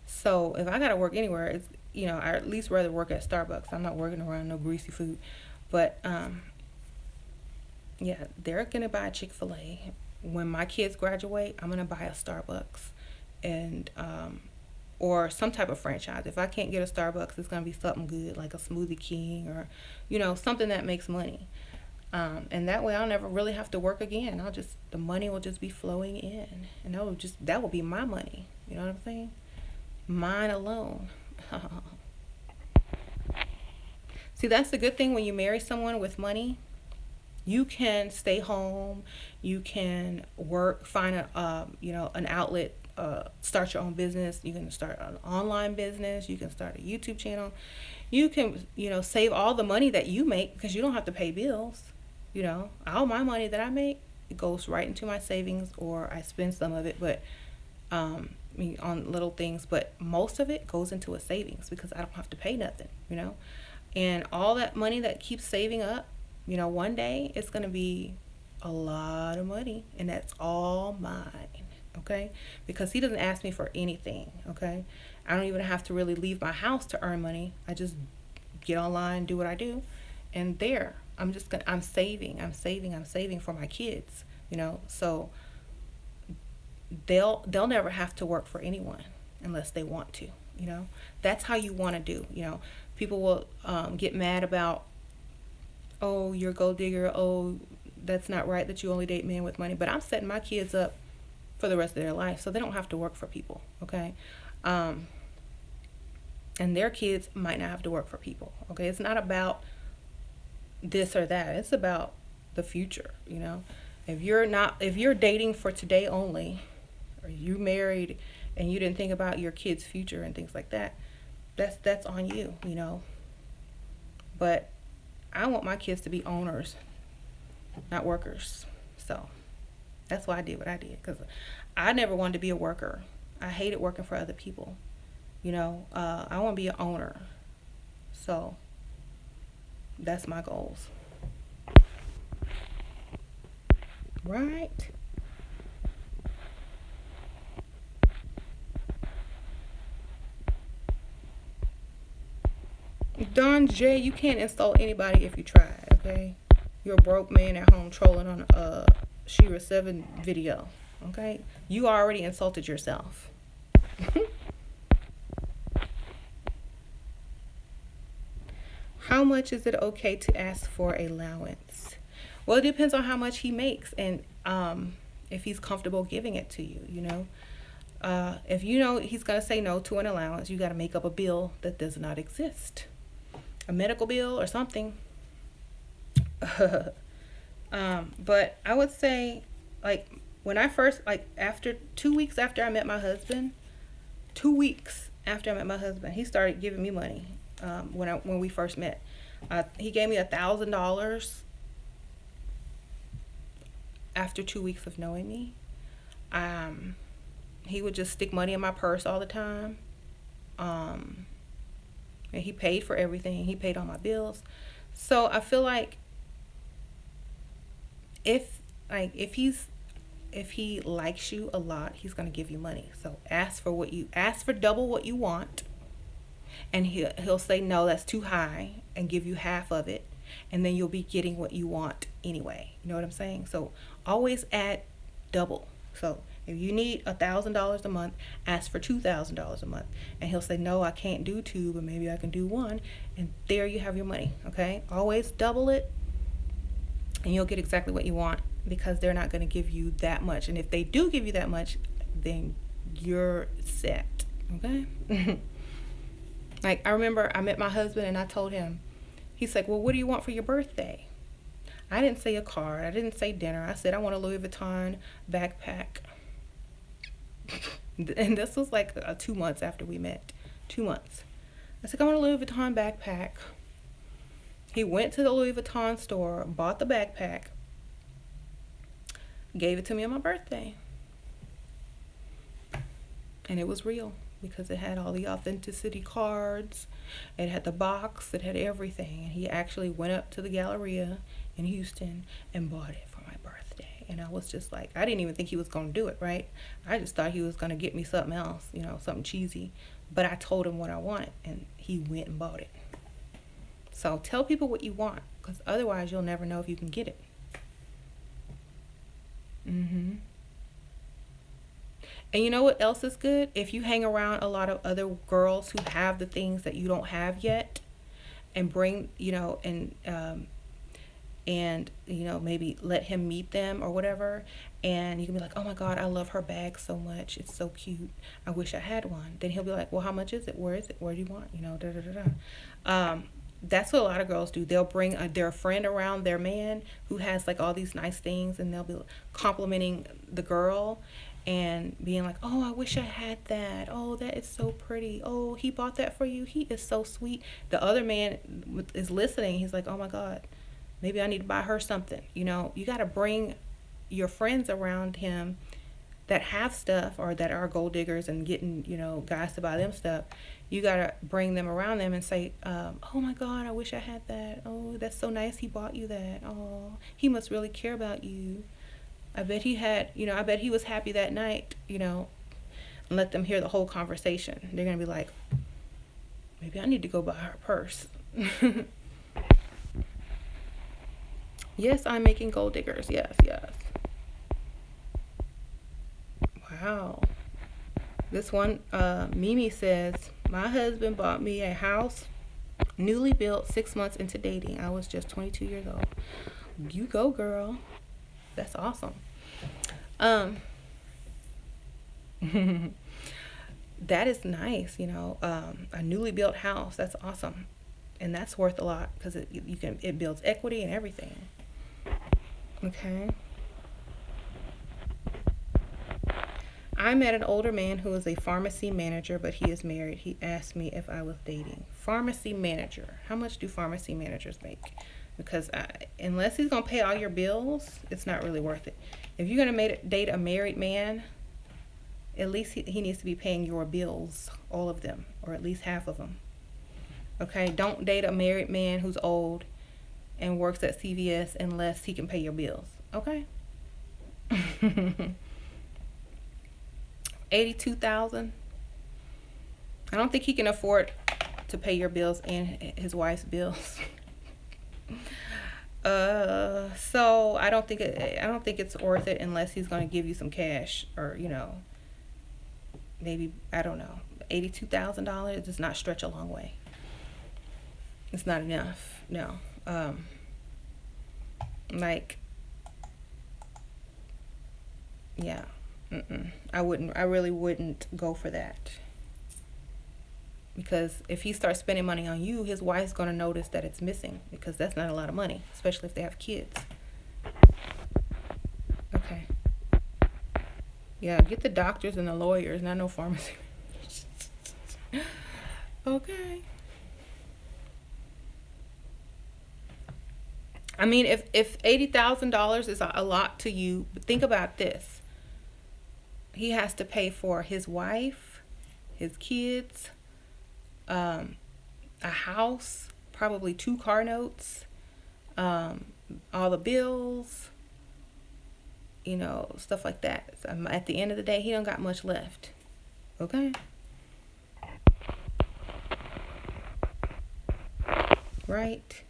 So if I gotta work anywhere, it's, I at least rather work at Starbucks. I'm not working around no greasy food. But yeah, they're gonna buy a Chick-fil-A. When my kids graduate, I'm gonna buy a Starbucks, and or some type of franchise. If I can't get a Starbucks, it's gonna be something good like a Smoothie King, or something that makes money. And that way I'll never really have to work again. The money will just be flowing in, and that will be my money. You know what I'm saying? Mine alone. See, that's the good thing when you marry someone with money. You can stay home. You can work, find an outlet, start your own business. You can start an online business. You can start a YouTube channel. You can, save all the money that you make because you don't have to pay bills. All my money that I make, it goes right into my savings, or I spend some of it, but on little things, but most of it goes into a savings because I don't have to pay nothing. And all that money that keeps saving up, one day it's going to be a lot of money, and that's all mine. Okay? Because he doesn't ask me for anything. Okay? I don't even have to really leave my house to earn money. I just get online, do what I do, and I'm saving for my kids, so they'll never have to work for anyone unless they want to. That's how you want to do. People will get mad about, oh, you're a gold digger, oh, that's not right that you only date men with money. But I'm setting my kids up for the rest of their life, so they don't have to work for people. Okay? And their kids might not have to work for people. Okay? It's not about this or that. It's about the future. If you're dating for today only, or you married and you didn't think about your kids' future and things like that, that's on you. But I want my kids to be owners, not workers. So that's why I did what I did, because I never wanted to be a worker. I hated working for other people. I want to be an owner. So that's my goals. Right? Don J, you can't insult anybody if you try, okay? You're a broke man at home trolling on a Shira 7 video, okay? You already insulted yourself. How much is it okay to ask for allowance? Well, it depends on how much he makes, and if he's comfortable giving it to you, if he's going to say no to an allowance, you got to make up a bill that does not exist. A medical bill or something. But I would say, like, when I first, after 2 weeks after I met my husband, he started giving me money. When we first met, he gave me $1,000 after 2 weeks of knowing me. He would just stick money in my purse all the time. Um, and he paid for everything. He paid all my bills. So I feel like if if he likes you a lot, he's gonna give you money. So ask for double what you want, and he'll say no, that's too high, and give you half of it, and then you'll be getting what you want anyway. You know what I'm saying? So always add double. So if you need $1,000 a month, ask for $2,000 a month, and he'll say no, I can't do two, but maybe I can do one, and there you have your money. Okay, always double it, and you'll get exactly what you want, because they're not going to give you that much. And if they do give you that much, then you're set. Okay. Like, I remember I met my husband and I told him, he's like, well, what do you want for your birthday? I didn't say a card. I didn't say dinner. I said, I want a Louis Vuitton backpack. And this was like 2 months after we met. 2 months. I said, I want a Louis Vuitton backpack. He went to the Louis Vuitton store, bought the backpack, gave it to me on my birthday. And it was real, because it had all the authenticity cards, it had the box, it had everything. And he actually went up to the Galleria in Houston and bought it for my birthday. And I was just like, I didn't even think he was going to do it, right? I just thought he was going to get me something else, something cheesy. But I told him what I wanted, and he went and bought it. So tell people what you want, because otherwise you'll never know if you can get it. And you know what else is good? If you hang around a lot of other girls who have the things that you don't have yet, and bring, and maybe let him meet them or whatever, and you can be like, oh my God, I love her bag so much, it's so cute, I wish I had one. Then he'll be like, well, how much is it, where is it, where do you want, that's what a lot of girls do. They'll bring their friend around their man who has like all these nice things, and they'll be complimenting the girl and being like, oh, I wish I had that, oh, that is so pretty, oh, he bought that for you, he is so sweet. The other man is listening. He's like, oh my God, maybe I need to buy her something. You got to bring your friends around him that have stuff, or that are gold diggers and getting, guys to buy them stuff. You got to bring them around them and say, oh my God, I wish I had that. Oh, that's so nice he bought you that. Oh, he must really care about you. I bet he had, I bet he was happy that night, and let them hear the whole conversation. They're going to be like, maybe I need to go buy her purse. Yes, I'm making gold diggers. Yes, yes. Wow. This one, Mimi says, my husband bought me a house, newly built, 6 months into dating. I was just 22 years old. You go, girl. That's awesome. That is nice, a newly built house. That's awesome. And that's worth a lot, because it builds equity and everything. Okay. I met an older man who is a pharmacy manager, but he is married. He asked me if I was dating. Pharmacy manager. How much do pharmacy managers make? Because unless he's going to pay all your bills, it's not really worth it. If you're going to date a married man, at least he needs to be paying your bills, all of them, or at least half of them. Okay? Don't date a married man who's old and works at CVS unless he can pay your bills. Okay? $82,000. I don't think he can afford to pay your bills and his wife's bills. So I don't think it's worth it unless he's going to give you some cash, or maybe, I don't know, $82,000 does not stretch a long way. It's not enough. No. Yeah. I really wouldn't go for that. Because if he starts spending money on you, his wife's going to notice that it's missing, because that's not a lot of money, especially if they have kids. Okay. Yeah, get the doctors and the lawyers, not no pharmacy. Okay. I mean, if $80,000 is a lot to you, think about this. he has to pay for his wife, his kids, um, a house, probably 2 car notes, um, all the bills, stuff like that. So at the end of the day, he don't got much left. Okay? Right?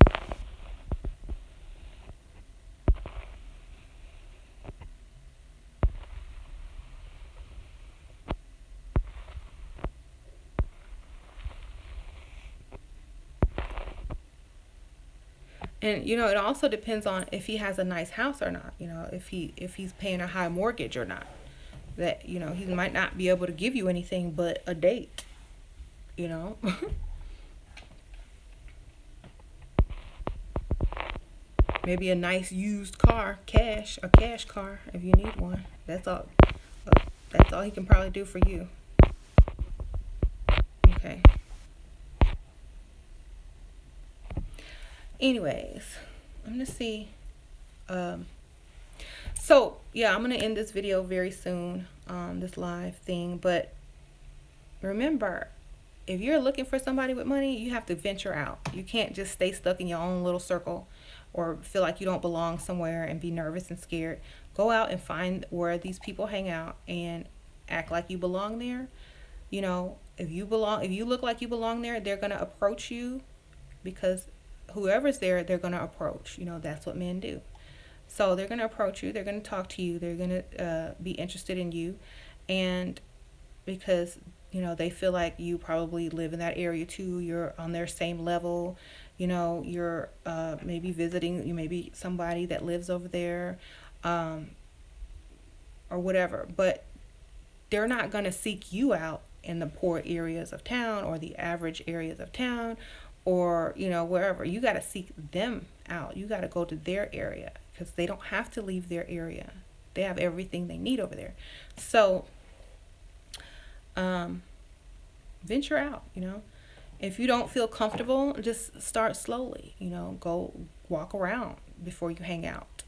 And it also depends on if he has a nice house or not. If he's paying a high mortgage or not. That he might not be able to give you anything but a date. You know. Maybe a nice used car, a cash car if you need one. That's all. That's all he can probably do for you. Okay. Anyways, I'm gonna see. Um, so yeah, I'm gonna end this video very soon. This live thing, but remember, if you're looking for somebody with money, you have to venture out. You can't just stay stuck in your own little circle or feel like you don't belong somewhere and be nervous and scared. Go out and find where these people hang out and act like you belong there. If you look like you belong there, they're going to approach you because whoever's there, they're going to approach. That's what men do. So they're going to approach you. They're going to talk to you. They're going to be interested in you. And because they feel like you probably live in that area too. You're on their same level. You're maybe visiting. You may be somebody that lives over there, or whatever. But they're not going to seek you out in the poor areas of town or the average areas of town, or wherever. You got to seek them out. You got to go to their area because they don't have to leave their area. They have everything they need over there. So venture out. If you don't feel comfortable, just start slowly. Go walk around before you hang out.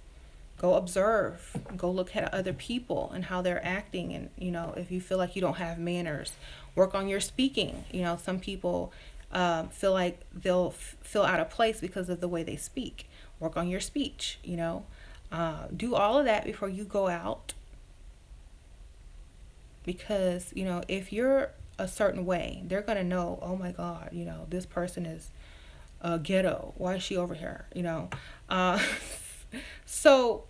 Go observe. Go look at other people and how they're acting. And if you feel like you don't have manners, work on your speaking. Some people feel like they'll feel out of place because of the way they speak. Work on your speech. Do all of that before you go out. Because if you're a certain way, they're gonna know, oh my God, this person is ghetto. Why is she over here? So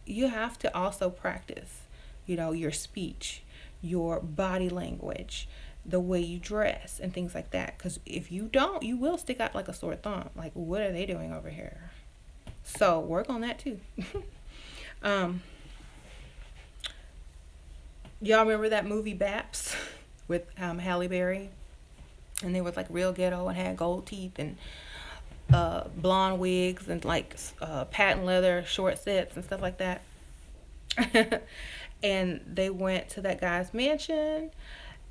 you have to also practice your speech, your body language, the way you dress and things like that. Because if you don't, you will stick out like a sore thumb. Like, what are they doing over here? So work on that too. Y'all remember that movie Baps with Halle Berry? And they were like real ghetto and had gold teeth and blonde wigs and like patent leather short sets and stuff like that. And they went to that guy's mansion,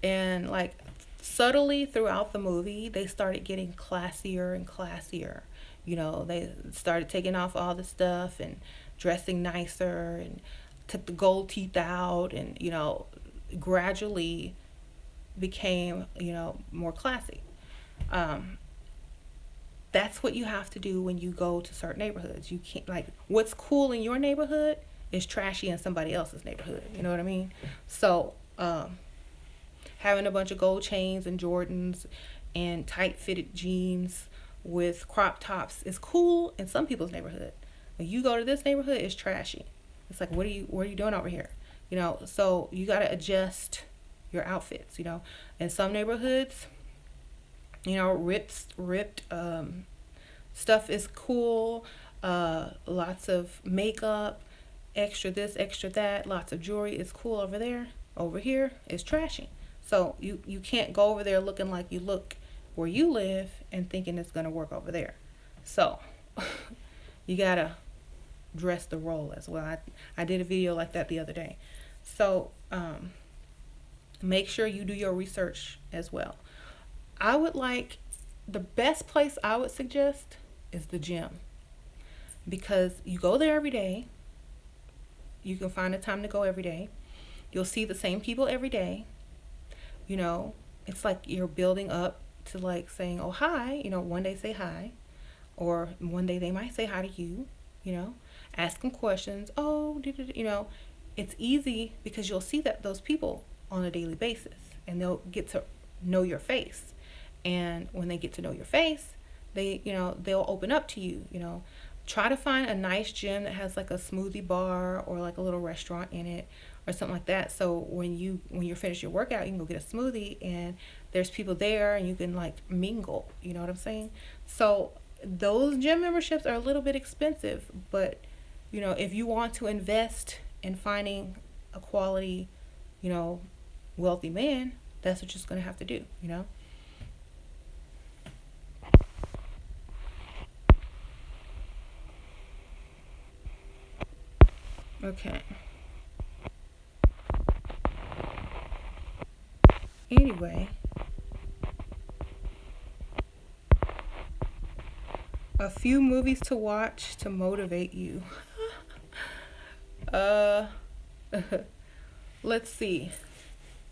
and like subtly throughout the movie, they started getting classier and classier. They started taking off all the stuff and dressing nicer and took the gold teeth out and gradually became more classy. That's what you have to do when you go to certain neighborhoods. You can't, like, what's cool in your neighborhood is trashy in somebody else's neighborhood. You know what I mean? So having a bunch of gold chains and Jordans and tight fitted jeans with crop tops is cool in some people's neighborhood. When you go to this neighborhood, it's trashy. It's like, what are you doing over here? So you got to adjust your outfits. In some neighborhoods, ripped stuff is cool. Lots of makeup, extra this, extra that, lots of jewelry is cool over there. Over here is trashy. So you can't go over there looking like you look where you live and thinking it's going to work over there. So you got to dress the role as well. I did a video like that the other day. So make sure you do your research as well. The best place I would suggest is the gym, because you go there every day. You can find a time to go every day. You'll see the same people every day. You know, it's like you're building up to like saying, oh, hi. One day say hi, or one day they might say hi to you. You know, ask them questions. Oh, it's easy because you'll see that those people on a daily basis, and they'll get to know your face. And when they get to know your face, they'll open up to you. Try to find a nice gym that has like a smoothie bar or like a little restaurant in it or something like that. So when you're finished your workout, you can go get a smoothie and there's people there and you can like mingle. You know what I'm saying? So those gym memberships are a little bit expensive, but if you want to invest in finding a quality, you know, wealthy man, that's what you're just gonna have to do. Okay. Anyway, a few movies to watch to motivate you. uh, let's see.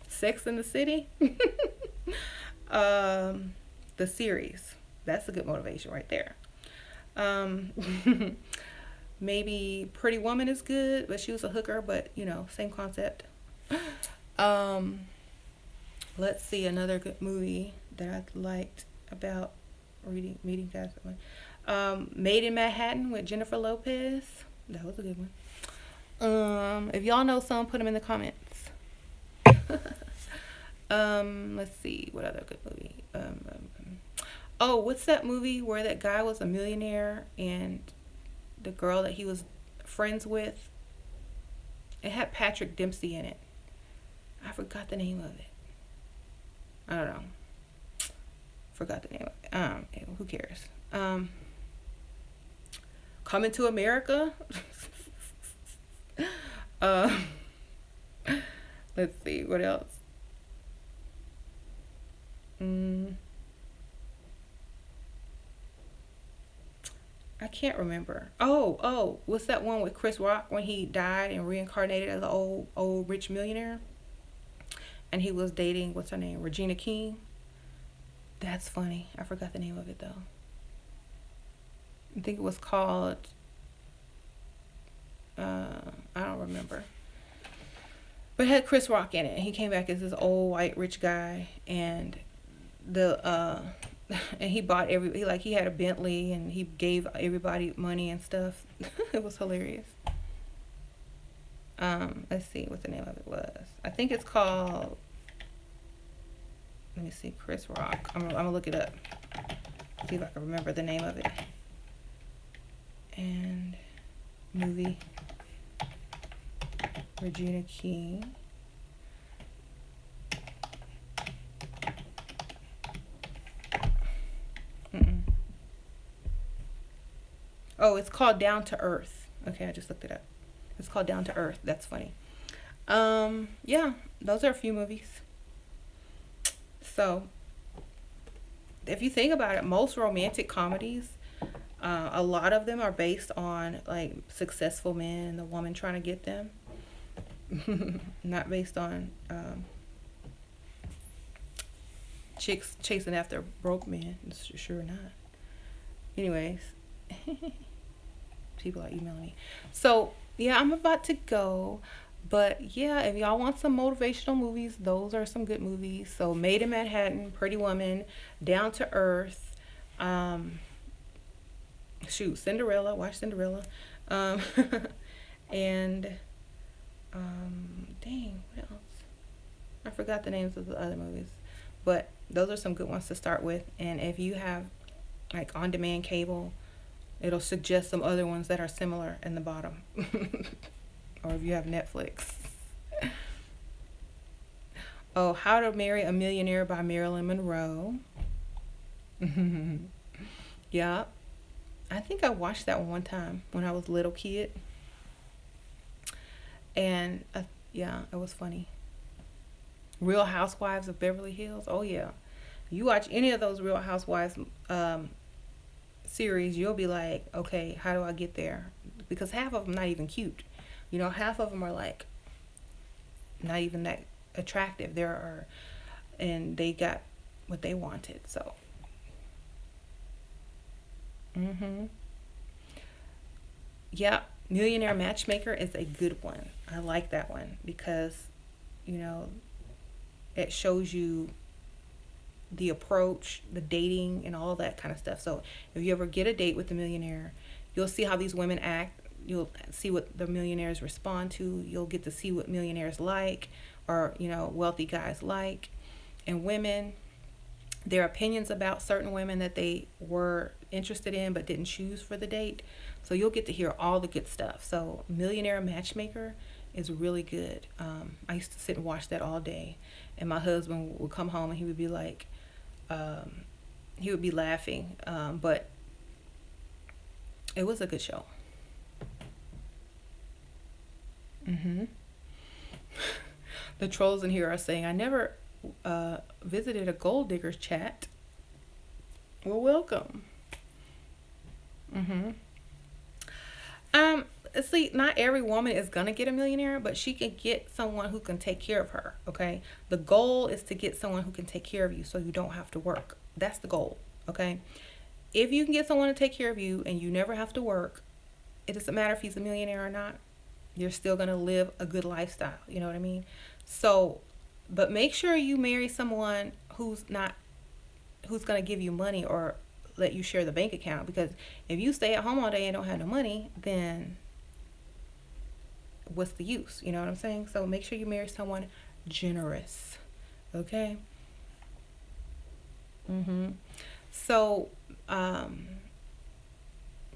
Sex in the City. um, the series. That's a good motivation right there. Um, maybe Pretty Woman is good, but she was a hooker, but same concept. Um, let's see another good movie that I liked about meeting guys. Made in Manhattan with Jennifer Lopez. That was a good one. If y'all know some, put them in the comments. Let's see what other good movie. Oh, what's that movie where that guy was a millionaire and the girl that he was friends with? It had Patrick Dempsey in it. I forgot the name of it. I don't know. Forgot the name of it. Who cares? Coming to America. um, let's see what else. I can't remember. Oh, what's that one with Chris Rock when he died and reincarnated as an old rich millionaire? And he was dating, what's her name? Regina King. That's funny. I forgot the name of it though. I think it was called I don't remember. But it had Chris Rock in it. He came back as this old white rich guy, and the and he bought he had a Bentley and he gave everybody money and stuff. It was hilarious. Let's see what the name of it was. I think it's called, let me see, Chris Rock. I'm gonna look it up. See if I can remember the name of it. And movie, Regina King. Mm-mm. Oh, it's called Down to Earth. Okay, I just looked it up. It's called Down to Earth. That's funny. Yeah, those are a few movies. So, if you think about it, most romantic comedies, a lot of them are based on like successful men and the woman trying to get them. Not based on chicks chasing after broke men. It's sure not. Anyways, people are emailing me. So yeah, I'm about to go. But yeah, if y'all want some motivational movies, those are some good movies. So Made in Manhattan, Pretty Woman, Down to Earth, Cinderella, watch Cinderella. Um, and dang, what else? I forgot the names of the other movies. But those are some good ones to start with. And if you have like on-demand cable, it'll suggest some other ones that are similar in the bottom. Or if you have Netflix. Oh, How to Marry a Millionaire by Marilyn Monroe. Yeah. I think I watched that one time when I was a little kid. And yeah, it was funny. Real Housewives of Beverly Hills. Oh yeah. You watch any of those Real Housewives series, you'll be like, okay, how do I get there? Because half of them not even cute. Half of them are like not even that attractive. There are, and they got what they wanted. So, mm-hmm. Yeah, Millionaire Matchmaker is a good one. I like that one because, you know, it shows you the approach, the dating, and all that kind of stuff. So if you ever get a date with a millionaire, you'll see how these women act. You'll see what the millionaires respond to. You'll get to see what millionaires like, or wealthy guys like, and women. Their opinions about certain women that they were interested in but didn't choose for the date. So you'll get to hear all the good stuff. So Millionaire Matchmaker is really good. I used to sit and watch that all day, and my husband would come home and he would be like, he would be laughing, but it was a good show. Hmm. The trolls in here are saying, I never visited a gold diggers chat. Well, welcome. Hmm. Um, See, not every woman is gonna get a millionaire, but she can get someone who can take care of her. Okay, the goal is to get someone who can take care of you, so you don't have to work. That's the goal. Okay, if you can get someone to take care of you and you never have to work, it doesn't matter if he's a millionaire or not. You're still gonna live a good lifestyle. You know what I mean? So, but make sure you marry someone who's gonna give you money or let you share the bank account, because if you stay at home all day and don't have no money, then what's the use? You know what I'm saying? So make sure you marry someone generous. Okay? Mm-hmm. So, um,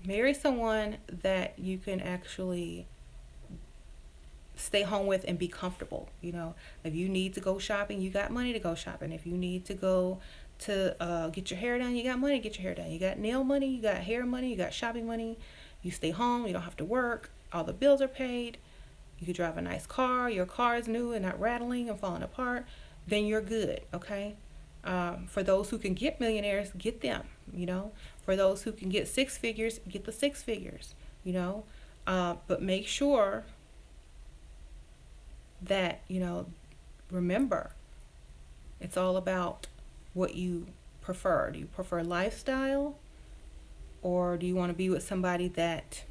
marry someone that you can actually stay home with and be comfortable. If you need to go shopping, you got money to go shopping. If you need to go to get your hair done, you got money to get your hair done. You got nail money, you got hair money, you got shopping money. You stay home, you don't have to work. All the bills are paid. You could drive a nice car. Your car is new and not rattling and falling apart. Then you're good, okay? For those who can get millionaires, get them. For those who can get six figures, get the six figures. But make sure that remember, it's all about what you prefer. Do you prefer lifestyle, or do you want to be with somebody that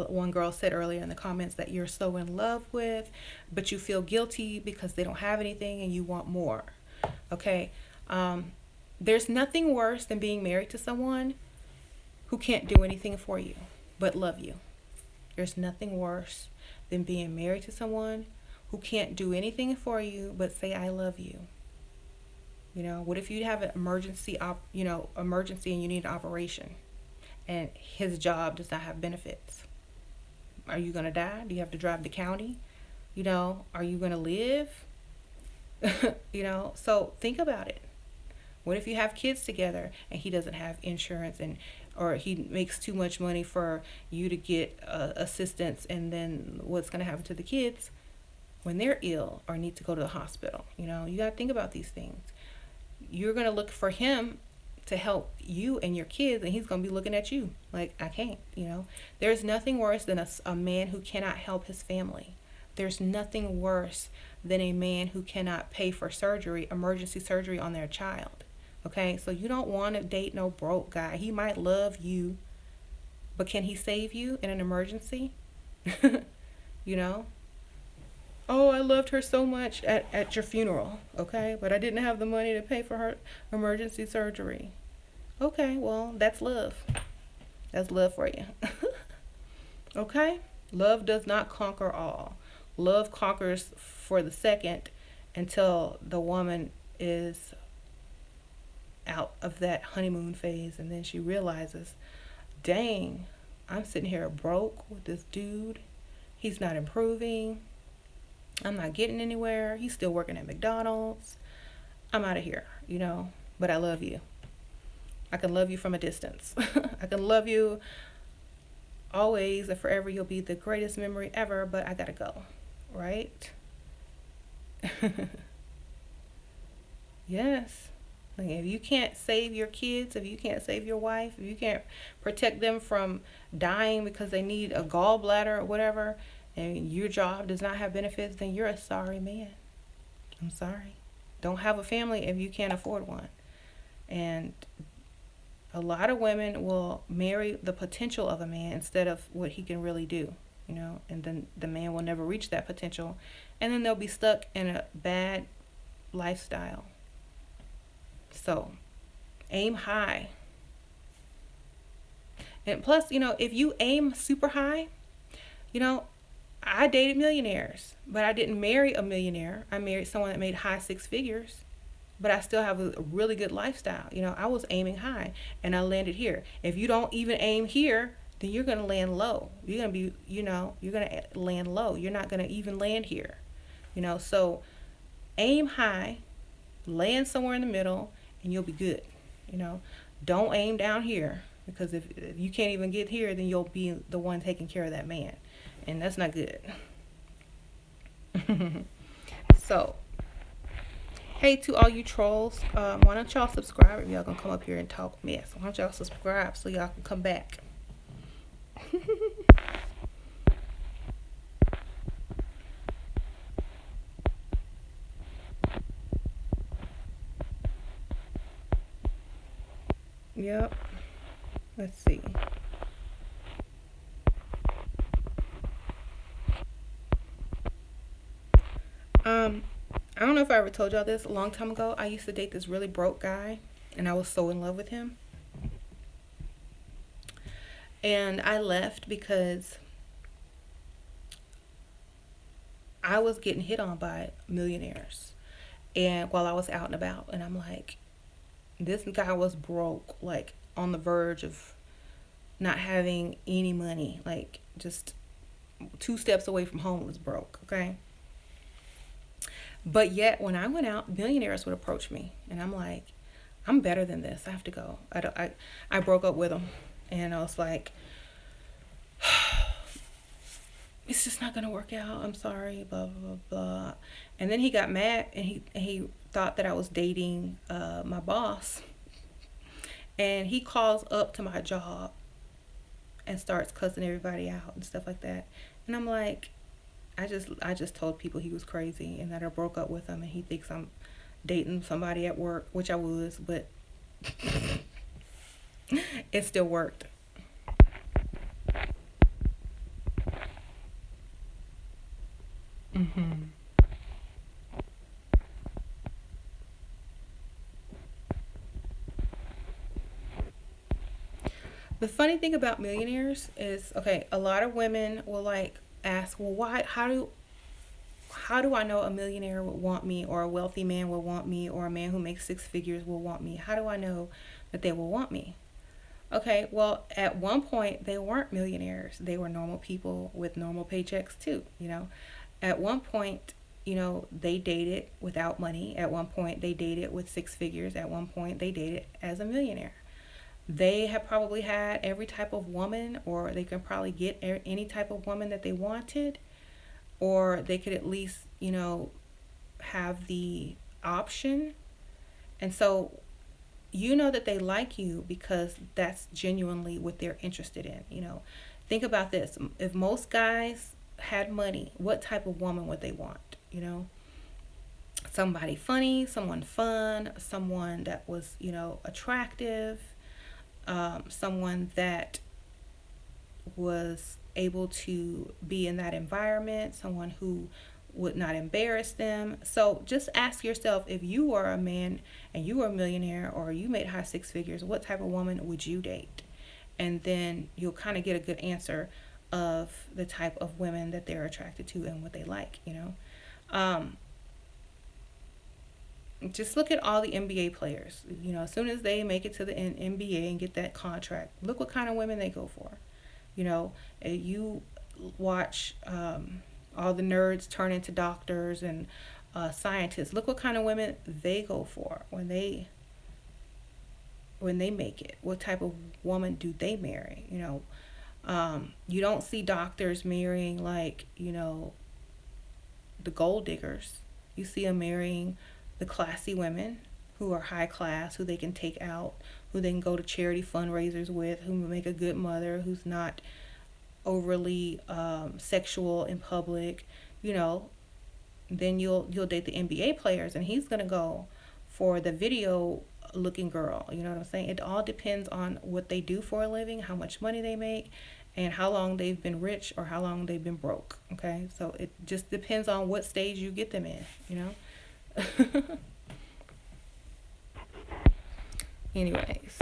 one girl said earlier in the comments that you're so in love with, but you feel guilty because they don't have anything and you want more? Okay. There's nothing worse than being married to someone who can't do anything for you but love you. There's nothing worse than being married to someone who can't do anything for you but say I love you. What if you have an emergency emergency and you need an operation and his job does not have benefits? Are you going to die? Do you have to drive the county? Are you going to live? So think about it. What if you have kids together and he doesn't have insurance, or he makes too much money for you to get assistance, and then what's going to happen to the kids when they're ill or need to go to the hospital? You got to think about these things. You're going to look for him to help you and your kids, and he's going to be looking at you like, I can't. There's nothing worse than a man who cannot help his family. There's nothing worse than a man who cannot pay for surgery, emergency surgery on their child. Okay, so you don't want to date no broke guy. He might love you, but can he save you in an emergency? you know? Oh, I loved her so much at your funeral, okay? But I didn't have the money to pay for her emergency surgery. Okay, well, that's love. That's love for you. Okay? Love does not conquer all. Love conquers for the second until the woman is out of that honeymoon phase, and then she realizes, dang, I'm sitting here broke with this dude. He's not improving. I'm not getting anywhere. He's still working at McDonald's. I'm out of here, but I love you. I can love you from a distance. I can love you always and forever. You'll be the greatest memory ever, but I gotta go, right? Yes. Like, if you can't save your kids, if you can't save your wife, if you can't protect them from dying because they need a gallbladder or whatever, and your job does not have benefits, then you're a sorry man. I'm sorry. Don't have a family if you can't afford one. And a lot of women will marry the potential of a man instead of what he can really do, and then the man will never reach that potential. And then they'll be stuck in a bad lifestyle. So aim high. And plus, if you aim super high, you know, I dated millionaires, but I didn't marry a millionaire. I married someone that made high six figures, but I still have a really good lifestyle. I was aiming high and I landed here. If you don't even aim here, then you're going to land low. You're going to be, you're going to land low. You're not going to even land here. So aim high, land somewhere in the middle, and you'll be good. Don't aim down here, because if you can't even get here, then you'll be the one taking care of that man, and that's not good. So, hey, to all you trolls, why don't y'all subscribe if y'all gonna come up here and talk mess? Why don't y'all subscribe so y'all can come back? Yep. Let's see. I don't know if I ever told y'all this. A long time ago, I used to date this really broke guy, and I was so in love with him. And I left because I was getting hit on by millionaires, and while I was out and about, and I'm like, this guy was broke, like on the verge of not having any money, like just 2 steps away from homeless broke, okay? But yet, when I went out, millionaires would approach me, and I'm like, I'm better than this. I have to go. I broke up with him, and I was like, it's just not gonna work out. I'm sorry, blah blah blah. And then he got mad, and he thought that I was dating my boss, and he calls up to my job and starts cussing everybody out and stuff like that. And I'm like, I just told people he was crazy and that I broke up with him, and he thinks I'm dating somebody at work, which I was, but it still worked. hmm The funny thing about millionaires is, okay, a lot of women will like ask, well, why? How do I know a millionaire would want me, or a wealthy man will want me, or a man who makes six figures will want me? How do I know that they will want me? Okay, well, at one point they weren't millionaires. They were normal people with normal paychecks too, At one point, they dated without money. At one point they dated with six figures. At one point they dated as a millionaire. They have probably had every type of woman, or they can probably get any type of woman that they wanted, or they could at least, have the option. And so that they like you because that's genuinely what they're interested in. Think about this. If most guys had money, what type of woman would they want? Somebody funny, someone fun, someone that was, attractive, someone that was able to be in that environment, someone who would not embarrass them. So just ask yourself, if you were a man and you were a millionaire, or you made high six figures, what type of woman would you date? And then you'll kind of get a good answer of the type of women that they're attracted to and what they like. Um, just look at all the NBA players. As soon as they make it to the NBA and get that contract, look what kind of women they go for. You watch all the nerds turn into doctors and scientists. Look what kind of women they go for when they make it. What type of woman do they marry? You don't see doctors marrying the gold diggers. You see them marrying the classy women who are high class, who they can take out, who they can go to charity fundraisers with, who make a good mother, who's not overly sexual in public, you know, then you'll date the NBA players, and he's gonna go for the video looking girl. You know what I'm saying? It all depends on what they do for a living, how much money they make, and how long they've been rich or how long they've been broke. Okay, so it just depends on what stage you get them in. You know. Anyways,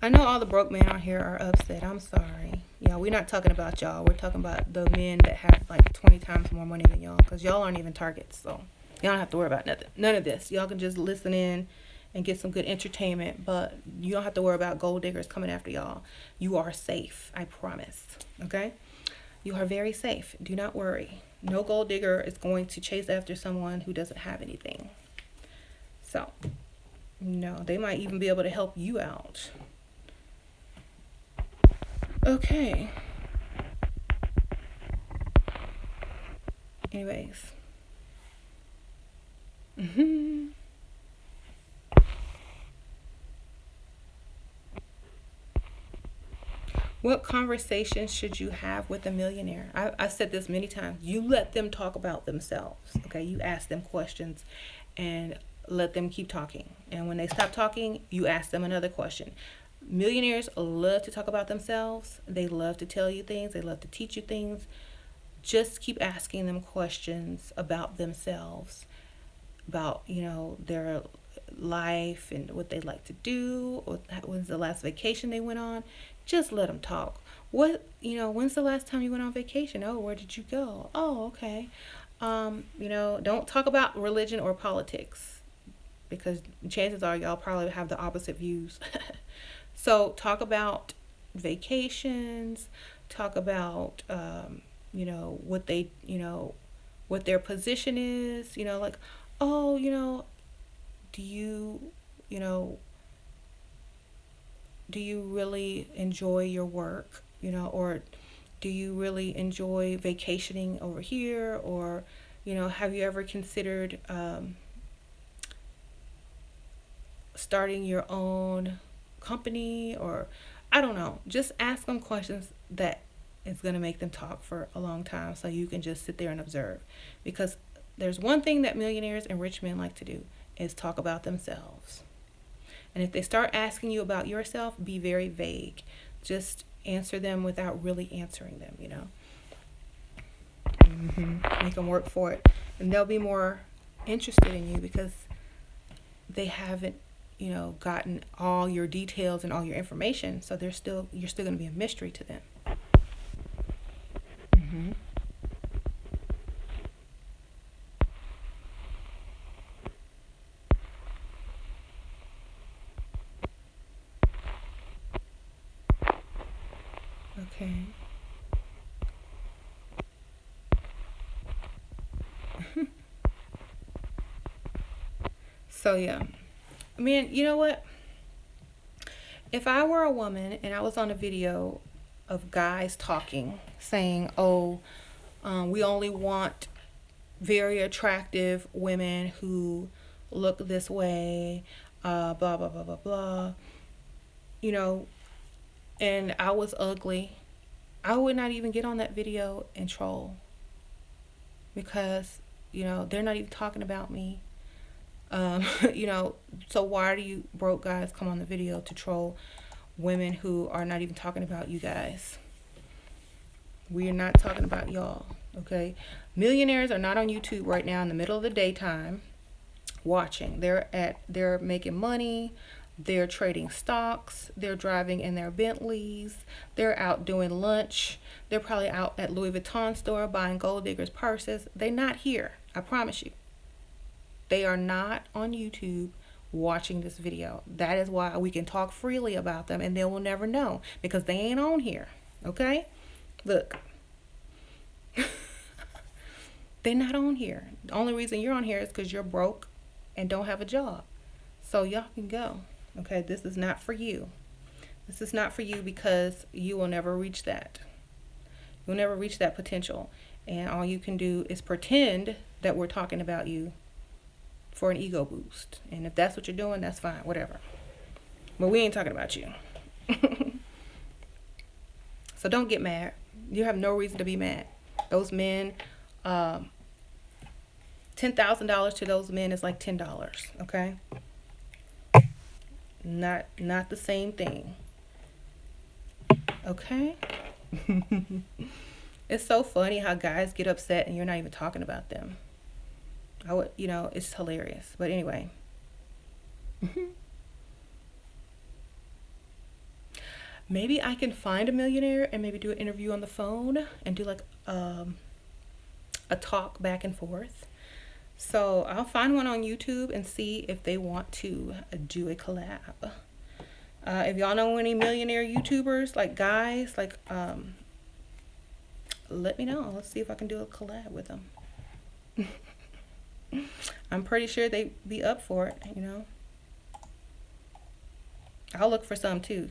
I know all the broke men out here are upset. I'm sorry. Yeah, we're not talking about y'all. We're talking about the men that have like 20 times more money than y'all, because y'all aren't even targets. So y'all don't have to worry about nothing. None of this. Y'all can just listen in and get some good entertainment, but you don't have to worry about gold diggers coming after y'all. You are safe. I promise. Okay? You are very safe. Do not worry. No gold digger is going to chase after someone who doesn't have anything. So, no, they might even be able to help you out. Okay. Anyways. What conversations should you have with a millionaire? I said this many times. You let them talk about themselves. Okay. You ask them questions and let them keep talking. And when they stop talking, you ask them another question. Millionaires love to talk about themselves. They love to tell you things. They love to teach you things. Just keep asking them questions about themselves, about, you know, their life and what they like to do, or when's the last vacation they went on. Just let them talk. When's the last time you went on vacation? Oh, where did you go? Oh, okay. Don't talk about religion or politics, because chances are y'all probably have the opposite views. So talk about vacations, talk about, what their position is, like, oh, do you really enjoy your work, or do you really enjoy vacationing over here, or, have you ever considered starting your own company, or I don't know. Just ask them questions that is going to make them talk for a long time, so you can just sit there and observe. Because there's one thing that millionaires and rich men like to do, is talk about themselves. And if they start asking you about yourself, be very vague. Just answer them without really answering them, Make them work for it. And they'll be more interested in you because they haven't, gotten all your details and all your information. So you're still going to be a mystery to them. Okay. So yeah. I mean, you know what? If I were a woman and I was on a video of guys talking, saying, oh, we only want very attractive women who look this way, blah, blah, blah, blah, blah, and I was ugly, I would not even get on that video and troll, because, they're not even talking about me. So why do you broke guys come on the video to troll women who are not even talking about you guys? We're not talking about y'all, okay? Millionaires are not on YouTube right now in the middle of the daytime watching. They're making money. They're trading stocks. They're driving in their Bentleys. They're out doing lunch. They're probably out at Louis Vuitton store buying gold diggers' purses. They're not here. I promise you. They are not on YouTube watching this video. That is why we can talk freely about them, and they will never know, because they ain't on here. Okay? Look. They're not on here. The only reason you're on here is because you're broke and don't have a job. So y'all can go. Okay? This is not for you. This is not for you, because you will never reach that. You'll never reach that potential. And all you can do is pretend that we're talking about you for an ego boost. And if that's what you're doing, that's fine, whatever. But we ain't talking about you. So don't get mad. You have no reason to be mad. Those men, um, $10,000 to those men is like $10. Okay, not the same thing. Okay. It's so funny how guys get upset and you're not even talking about them. I would, it's hilarious. But anyway, maybe I can find a millionaire and maybe do an interview on the phone and do like a talk back and forth. So I'll find one on YouTube and see if they want to do a collab. If y'all know any millionaire YouTubers, like guys, like let me know. Let's see if I can do a collab with them. I'm pretty sure they'd be up for it. I'll look for some too.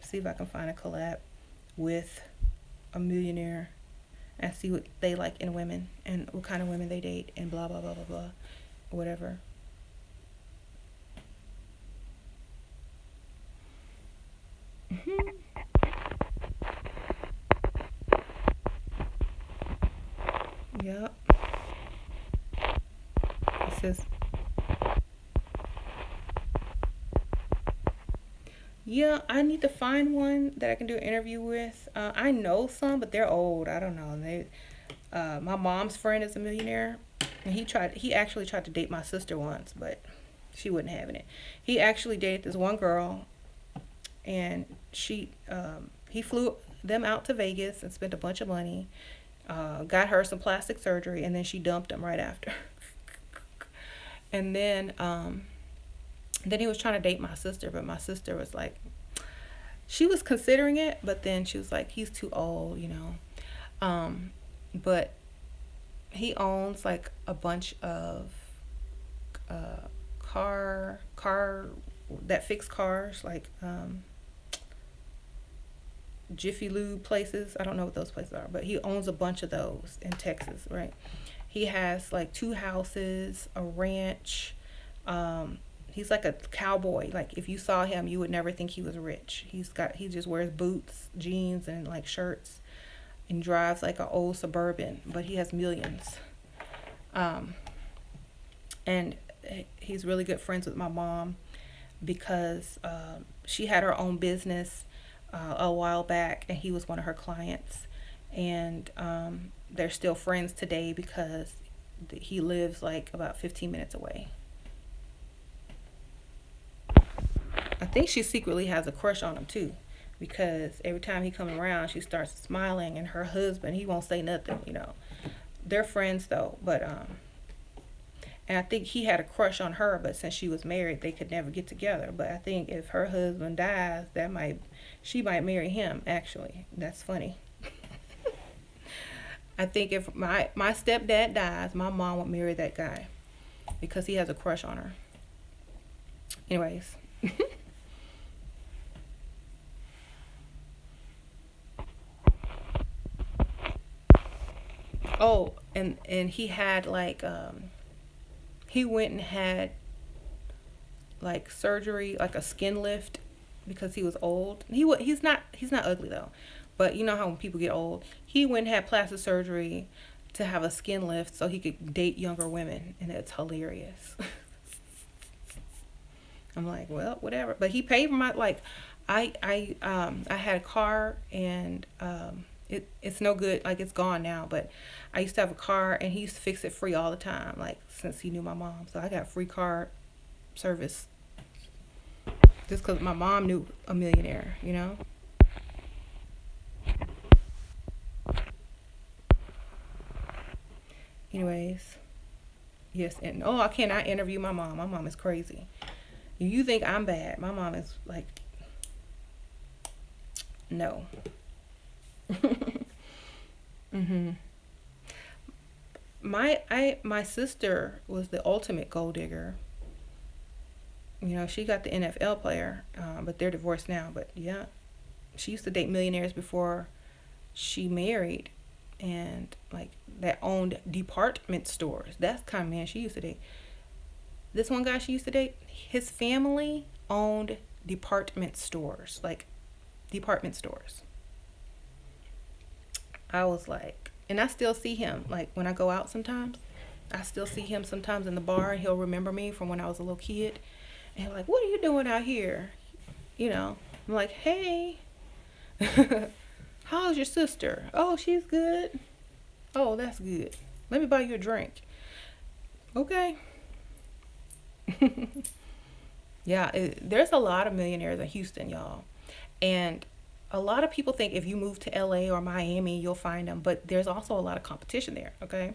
See if I can find a collab with a millionaire and see what they like in women and what kind of women they date and blah, blah, blah, blah, blah, whatever. Hmm. Yep. It says, yeah, I need to find one that I can do an interview with. I know some, but they're old. I don't know. My mom's friend is a millionaire, and he actually tried to date my sister once, but she wasn't having it. He actually dated this one girl, and he flew them out to Vegas and spent a bunch of money, got her some plastic surgery, and then she dumped him right after. And then he was trying to date my sister, but my sister was like, she was considering it, but then she was like, he's too old. But he owns like a bunch of car that fix cars, like Jiffy Lube places. I don't know what those places are, but he owns a bunch of those in Texas, right? He has like 2 houses, a ranch. He's like a cowboy. Like if you saw him, you would never think he was rich. He just wears boots, jeans, and like shirts, and drives like an old Suburban, but he has millions. And he's really good friends with my mom because she had her own business a while back, and he was one of her clients. And they're still friends today because he lives like about 15 minutes away. I think she secretly has a crush on him too, because every time he comes around, she starts smiling, and her husband, he won't say nothing. They're friends though, but and I think he had a crush on her, but since she was married, they could never get together. But I think if her husband dies, she might marry him. Actually, that's funny. I think if my stepdad dies, my mom would marry that guy because he has a crush on her. Anyways. Oh, and he had like he went and had like surgery, like a skin lift, because he was old. He's not ugly though, but you know how when people get old, he went and had plastic surgery to have a skin lift so he could date younger women, and it's hilarious. I'm like, well, whatever. But he paid for my, like, I had a car, and it's no good, like it's gone now, but I used to have a car, and he used to fix it free all the time, like since he knew my mom. So I got free car service just because my mom knew a millionaire. Anyways, yes, and oh, I cannot interview my mom. My mom is crazy. You think I'm bad? My mom is like, no. Mhm. My sister was the ultimate gold digger. She got the NFL player, but they're divorced now. But yeah, she used to date millionaires before she married, and like that owned department stores. That's the kind of man she used to date. This one guy she used to date, his family owned department stores, like department stores. I was like, and I still see him. Like when I go out sometimes, I still see him sometimes in the bar, and he'll remember me from when I was a little kid. And he'll like, what are you doing out here? You know, I'm like, hey, how's your sister? Oh, she's good. Oh, that's good. Let me buy you a drink. Okay. Yeah, there's a lot of millionaires in Houston, y'all. And a lot of people think if you move to LA or Miami, you'll find them, but there's also a lot of competition there, okay?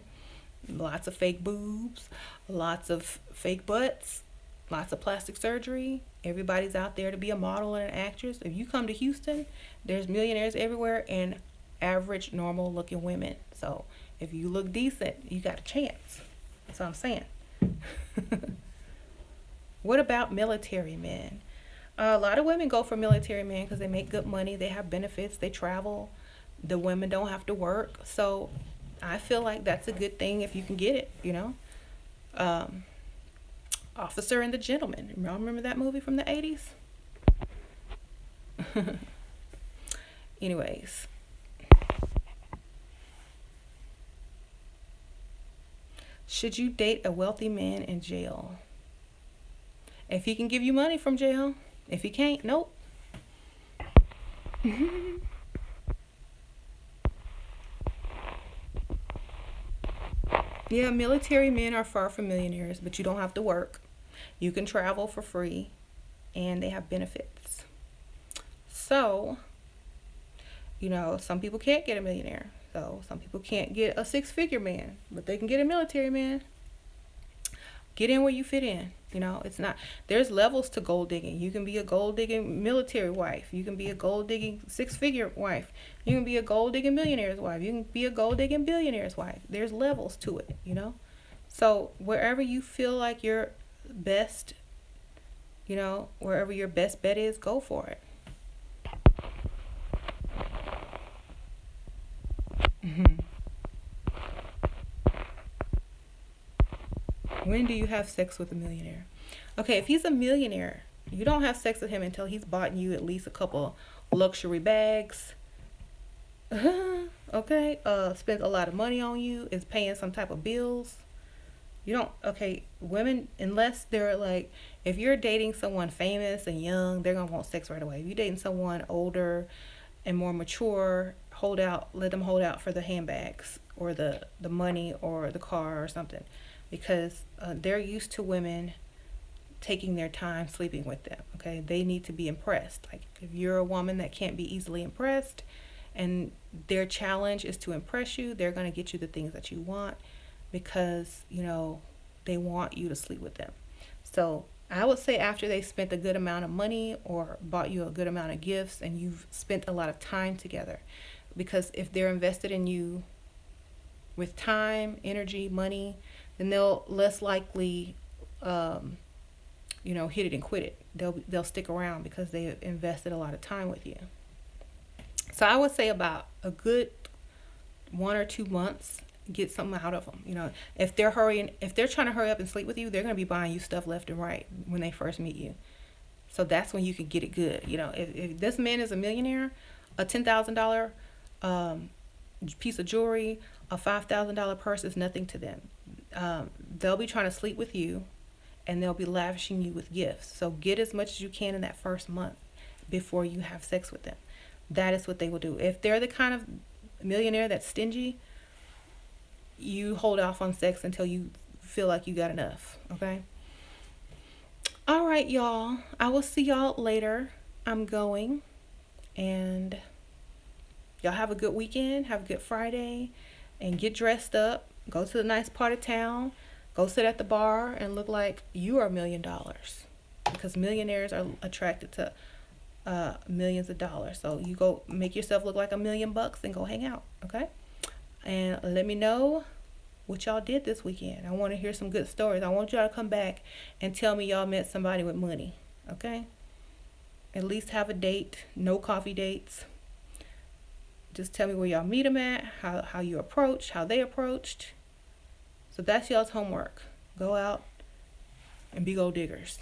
Lots of fake boobs, lots of fake butts, lots of plastic surgery. Everybody's out there to be a model and an actress. If you come to Houston, there's millionaires everywhere and average, normal looking women. So if you look decent, you got a chance. That's what I'm saying. What about military men? A lot of women go for military men because they make good money, they have benefits, they travel. The women don't have to work. So I feel like that's a good thing if you can get it, you know? Um, Officer and the Gentleman. Y'all remember that movie from the 80s? Anyways, should you date a wealthy man in jail? If he can give you money from jail. If he can't, nope. Yeah, military men are far from millionaires, but you don't have to work. You can travel for free and they have benefits. So, some people can't get a millionaire. So, some people can't get a six-figure man, but they can get a military man. Get in where you fit in. It's not, there's levels to gold digging. You can be a gold digging military wife. You can be a gold digging six-figure wife. You can be a gold digging millionaire's wife. You can be a gold digging billionaire's wife. There's levels to it. So wherever you feel like your best, wherever your best bet is, go for it. Hmm. When do you have sex with a millionaire? Okay, if he's a millionaire, you don't have sex with him until he's bought you at least a couple luxury bags. Okay, spent a lot of money on you, is paying some type of bills. You don't, okay, women, unless they're like, if you're dating someone famous and young, they're gonna want sex right away. If you're dating someone older and more mature, let them hold out for the handbags or the money or the car or something, because they're used to women taking their time sleeping with them. Okay, they need to be impressed. Like if you're a woman that can't be easily impressed and their challenge is to impress you, they're going to get you the things that you want because they want you to sleep with them. So I would say after they spent a good amount of money or bought you a good amount of gifts and you've spent a lot of time together, because if they're invested in you with time, energy, money, then they'll less likely hit it and quit it. They'll stick around because they invested a lot of time with you. So I would say about a good 1 or 2 months, get something out of them. If they're trying to hurry up and sleep with you, they're going to be buying you stuff left and right when they first meet you. So that's when you can get it good. If this man is a millionaire, a $10,000 piece of jewelry, a $5,000 purse is nothing to them. They'll be trying to sleep with you and they'll be lavishing you with gifts. So get as much as you can in that first month before you have sex with them. That is what they will do. If they're the kind of millionaire that's stingy, you hold off on sex until you feel like you got enough. Okay? All right, y'all. I will see y'all later. I'm going. And y'all have a good weekend. Have a good Friday. And get dressed up. Go to the nice part of town. Go sit at the bar and look like you are $1 million. Because millionaires are attracted to millions of dollars. So you go make yourself look like $1 million and go hang out. Okay? And let me know what y'all did this weekend. I want to hear some good stories. I want y'all to come back and tell me y'all met somebody with money. Okay? At least have a date. No coffee dates. Just tell me where y'all meet them at, how you approached, how they approached. So that's y'all's homework. Go out and be gold diggers.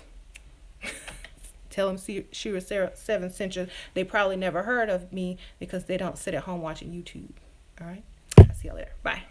Tell them Shira 7 sent you. They probably never heard of me because they don't sit at home watching YouTube. All right. I'll see you later. Bye.